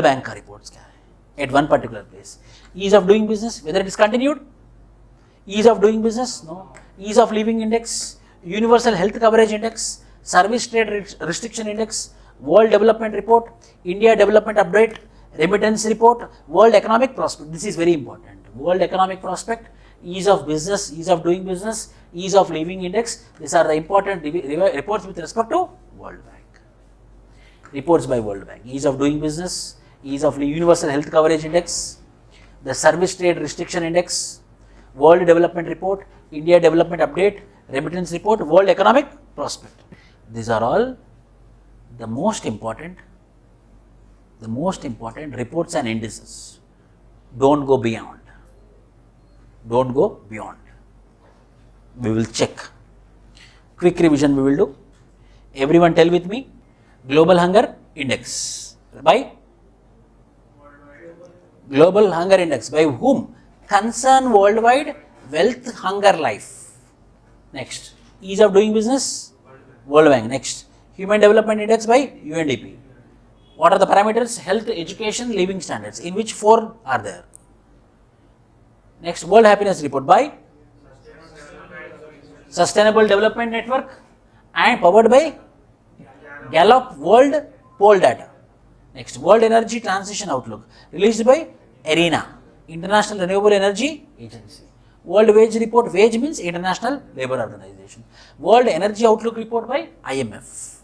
Bank reports at one particular place. Ease of doing business, whether it is continued, ease of doing business, no. Ease of living index, universal health coverage index, service trade restriction index, World Development Report, India Development Update, remittance report, World Economic Prospect. This is very important. World Economic Prospect, ease of business, ease of doing business, ease of living index. These are the important reports with respect to World Bank. Reports by World Bank, ease of doing business, ease of universal health coverage index, the service trade restriction index, World Development Report, India Development Update, remittance report, World Economic Prospect. These are all the most important reports and indices. Don't go beyond. Don't go beyond. We will check. Quick revision we will do. Everyone tell with me. Global Hunger Index. By? Global Hunger Index. By whom? Concern Worldwide Wealth Hunger Life. Next. Ease of doing business? World Bank. Next. Human Development Index by UNDP. What are the parameters? Health, education, living standards. In which 4 are there? Next, World Happiness Report by Sustainable Development Network and powered by Gallup World Poll Data. Next, World Energy Transition Outlook released by ARENA, International Renewable Energy Agency. World Wage Report, wage means International Labour Organization. World Energy Outlook Report by IMF.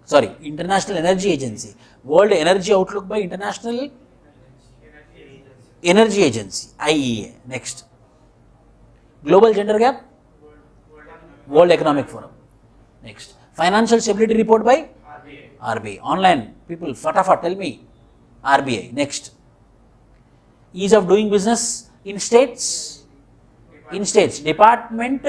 Sorry, International Energy Agency. World Energy Outlook by International Energy Agency, IEA. Next, Global Gender Gap, World Economic Forum. Next, Financial Stability Report by RBI. Online, people, fatafat, tell me. RBI. Next, Ease of Doing Business in States. Department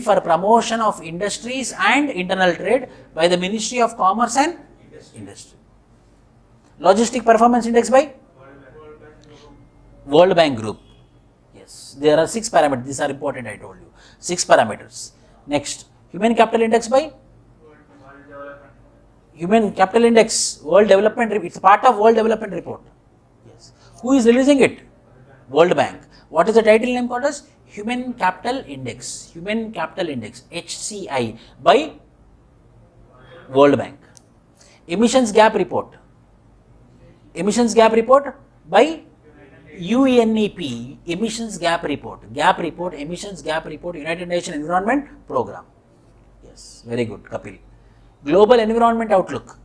for Promotion of Industries and Internal Trade by the Ministry of Commerce and Industry. Logistic Performance Index by World Bank Group. Yes, there are 6 parameters. These are important, I told you. 6 parameters. Next, Human Capital Index by Human Capital Index, World Development Report. It's part of World Development Report. Yes. Who is releasing it? World Bank. What is the title name called as? Human Capital Index. Human Capital Index, HCI, by World Bank. Emissions Gap Report. Emissions Gap Report by UNEP. Emissions Gap Report. Emissions Gap Report, United Nations Environment Program. Yes, very good, Kapil. Global Environment Outlook.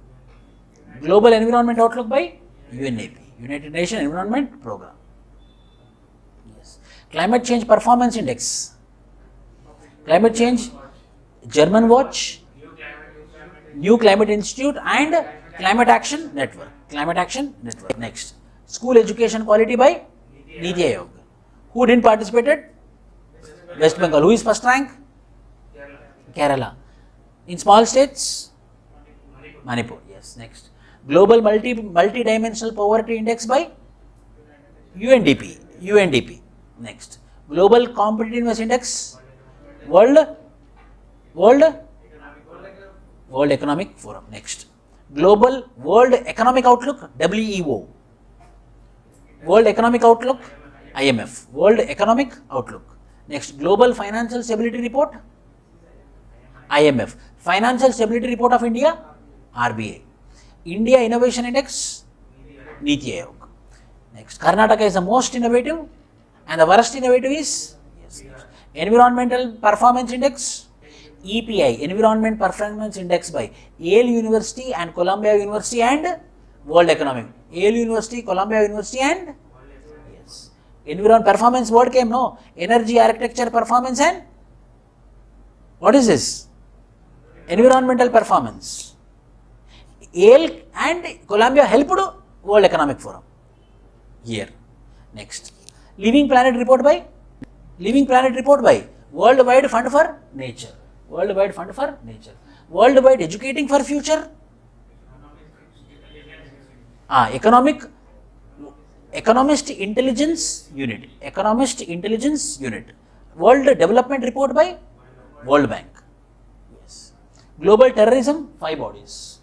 Global Environment Outlook by UNEP, United Nations Environment Program. Yes. Climate Change Performance Index. Climate Change, German Watch, New Climate Institute and Climate Action Network. Next, School Education Quality by Niti Aayog. Who didn't participate? West Bengal. Who is first rank? Kerala. In small states? Manipur. Yes. Next, Global Multi-Dimensional Poverty Index by UNDP. Next, Global Competitiveness Index, World Economic Forum. Next, Global World Economic Outlook, WEO. World Economic Outlook, IMF. World Economic Outlook. Next, Global Financial Stability Report, IMF. Financial Stability Report of India, RBI. India Innovation Index, Niti Aayog. Next, Karnataka is the most innovative and the worst innovative is Environmental Performance Index, EPI, Environment Performance Index by Yale University and Columbia University and World Economic. Yale University, Columbia University and yes. Environment Performance word came, no? Energy, Architecture, Performance and what is this? Environmental Performance. Yale and Columbia helped World Economic Forum. Here. Next, Living Planet Report by Worldwide Fund for Nature. Worldwide Educating for Future. Economist Intelligence Unit. World Development Report by World Bank. Yes. Global Terrorism, 5 bodies.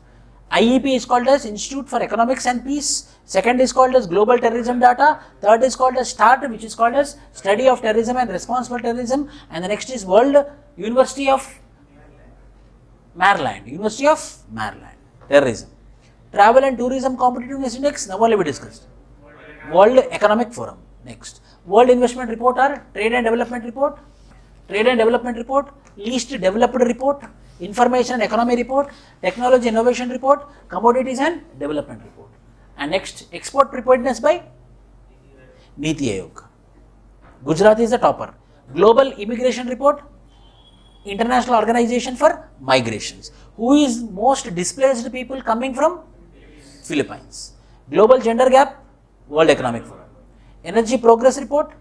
IEP is called as Institute for Economics and Peace. Second is called as Global Terrorism Data. Third is called as START, which is called as Study of Terrorism and Responsible Terrorism. And the next is World University of Maryland. Terrorism. Travel and Tourism Competitiveness Index, now only we discussed. World Economic Forum. Next, World Investment Report or Trade and Development Report. Least Developed Report. Information and Economy Report, Technology Innovation Report, Commodities and Development Report. And next, Export Preparedness by Niti Aayog. Gujarat is the topper. Global Immigration Report, International Organization for Migrations. Who is most displaced people coming from? Philippines. Global Gender Gap, World Economic Forum. Energy Progress Report,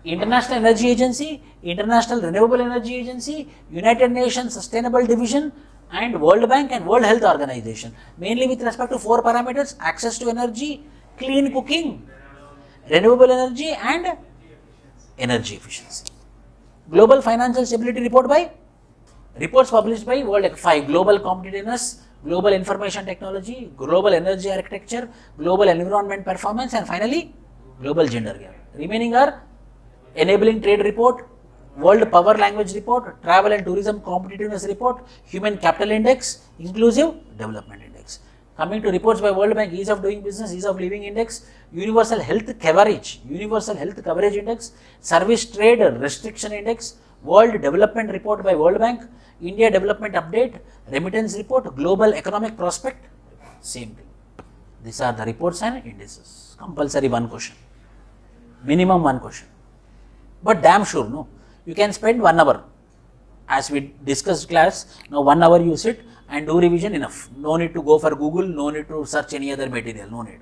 International Energy Agency, International Renewable Energy Agency, United Nations Sustainable Division and World Bank and World Health Organization. Mainly with respect to 4 parameters: access to energy, clean cooking, renewable energy and energy efficiency. Global Financial Stability Report by reports published by World 5 Global Competitiveness global information technology, global energy architecture, global environment performance, and finally global gender gap. Remaining are enabling trade report, world power language report, travel and tourism competitiveness report, human capital index, inclusive development index. Coming to reports by World Bank, ease of doing business, ease of living index, universal health coverage index, service trade restriction index, world development report by World Bank, India development update, remittance report, global economic prospect, same thing. These are the reports and indices. Compulsory one question, minimum one question. But damn sure, no, you can spend 1 hour. As we discussed class, now 1 hour you sit and do revision enough. No need to go for Google, no need to search any other material, no need.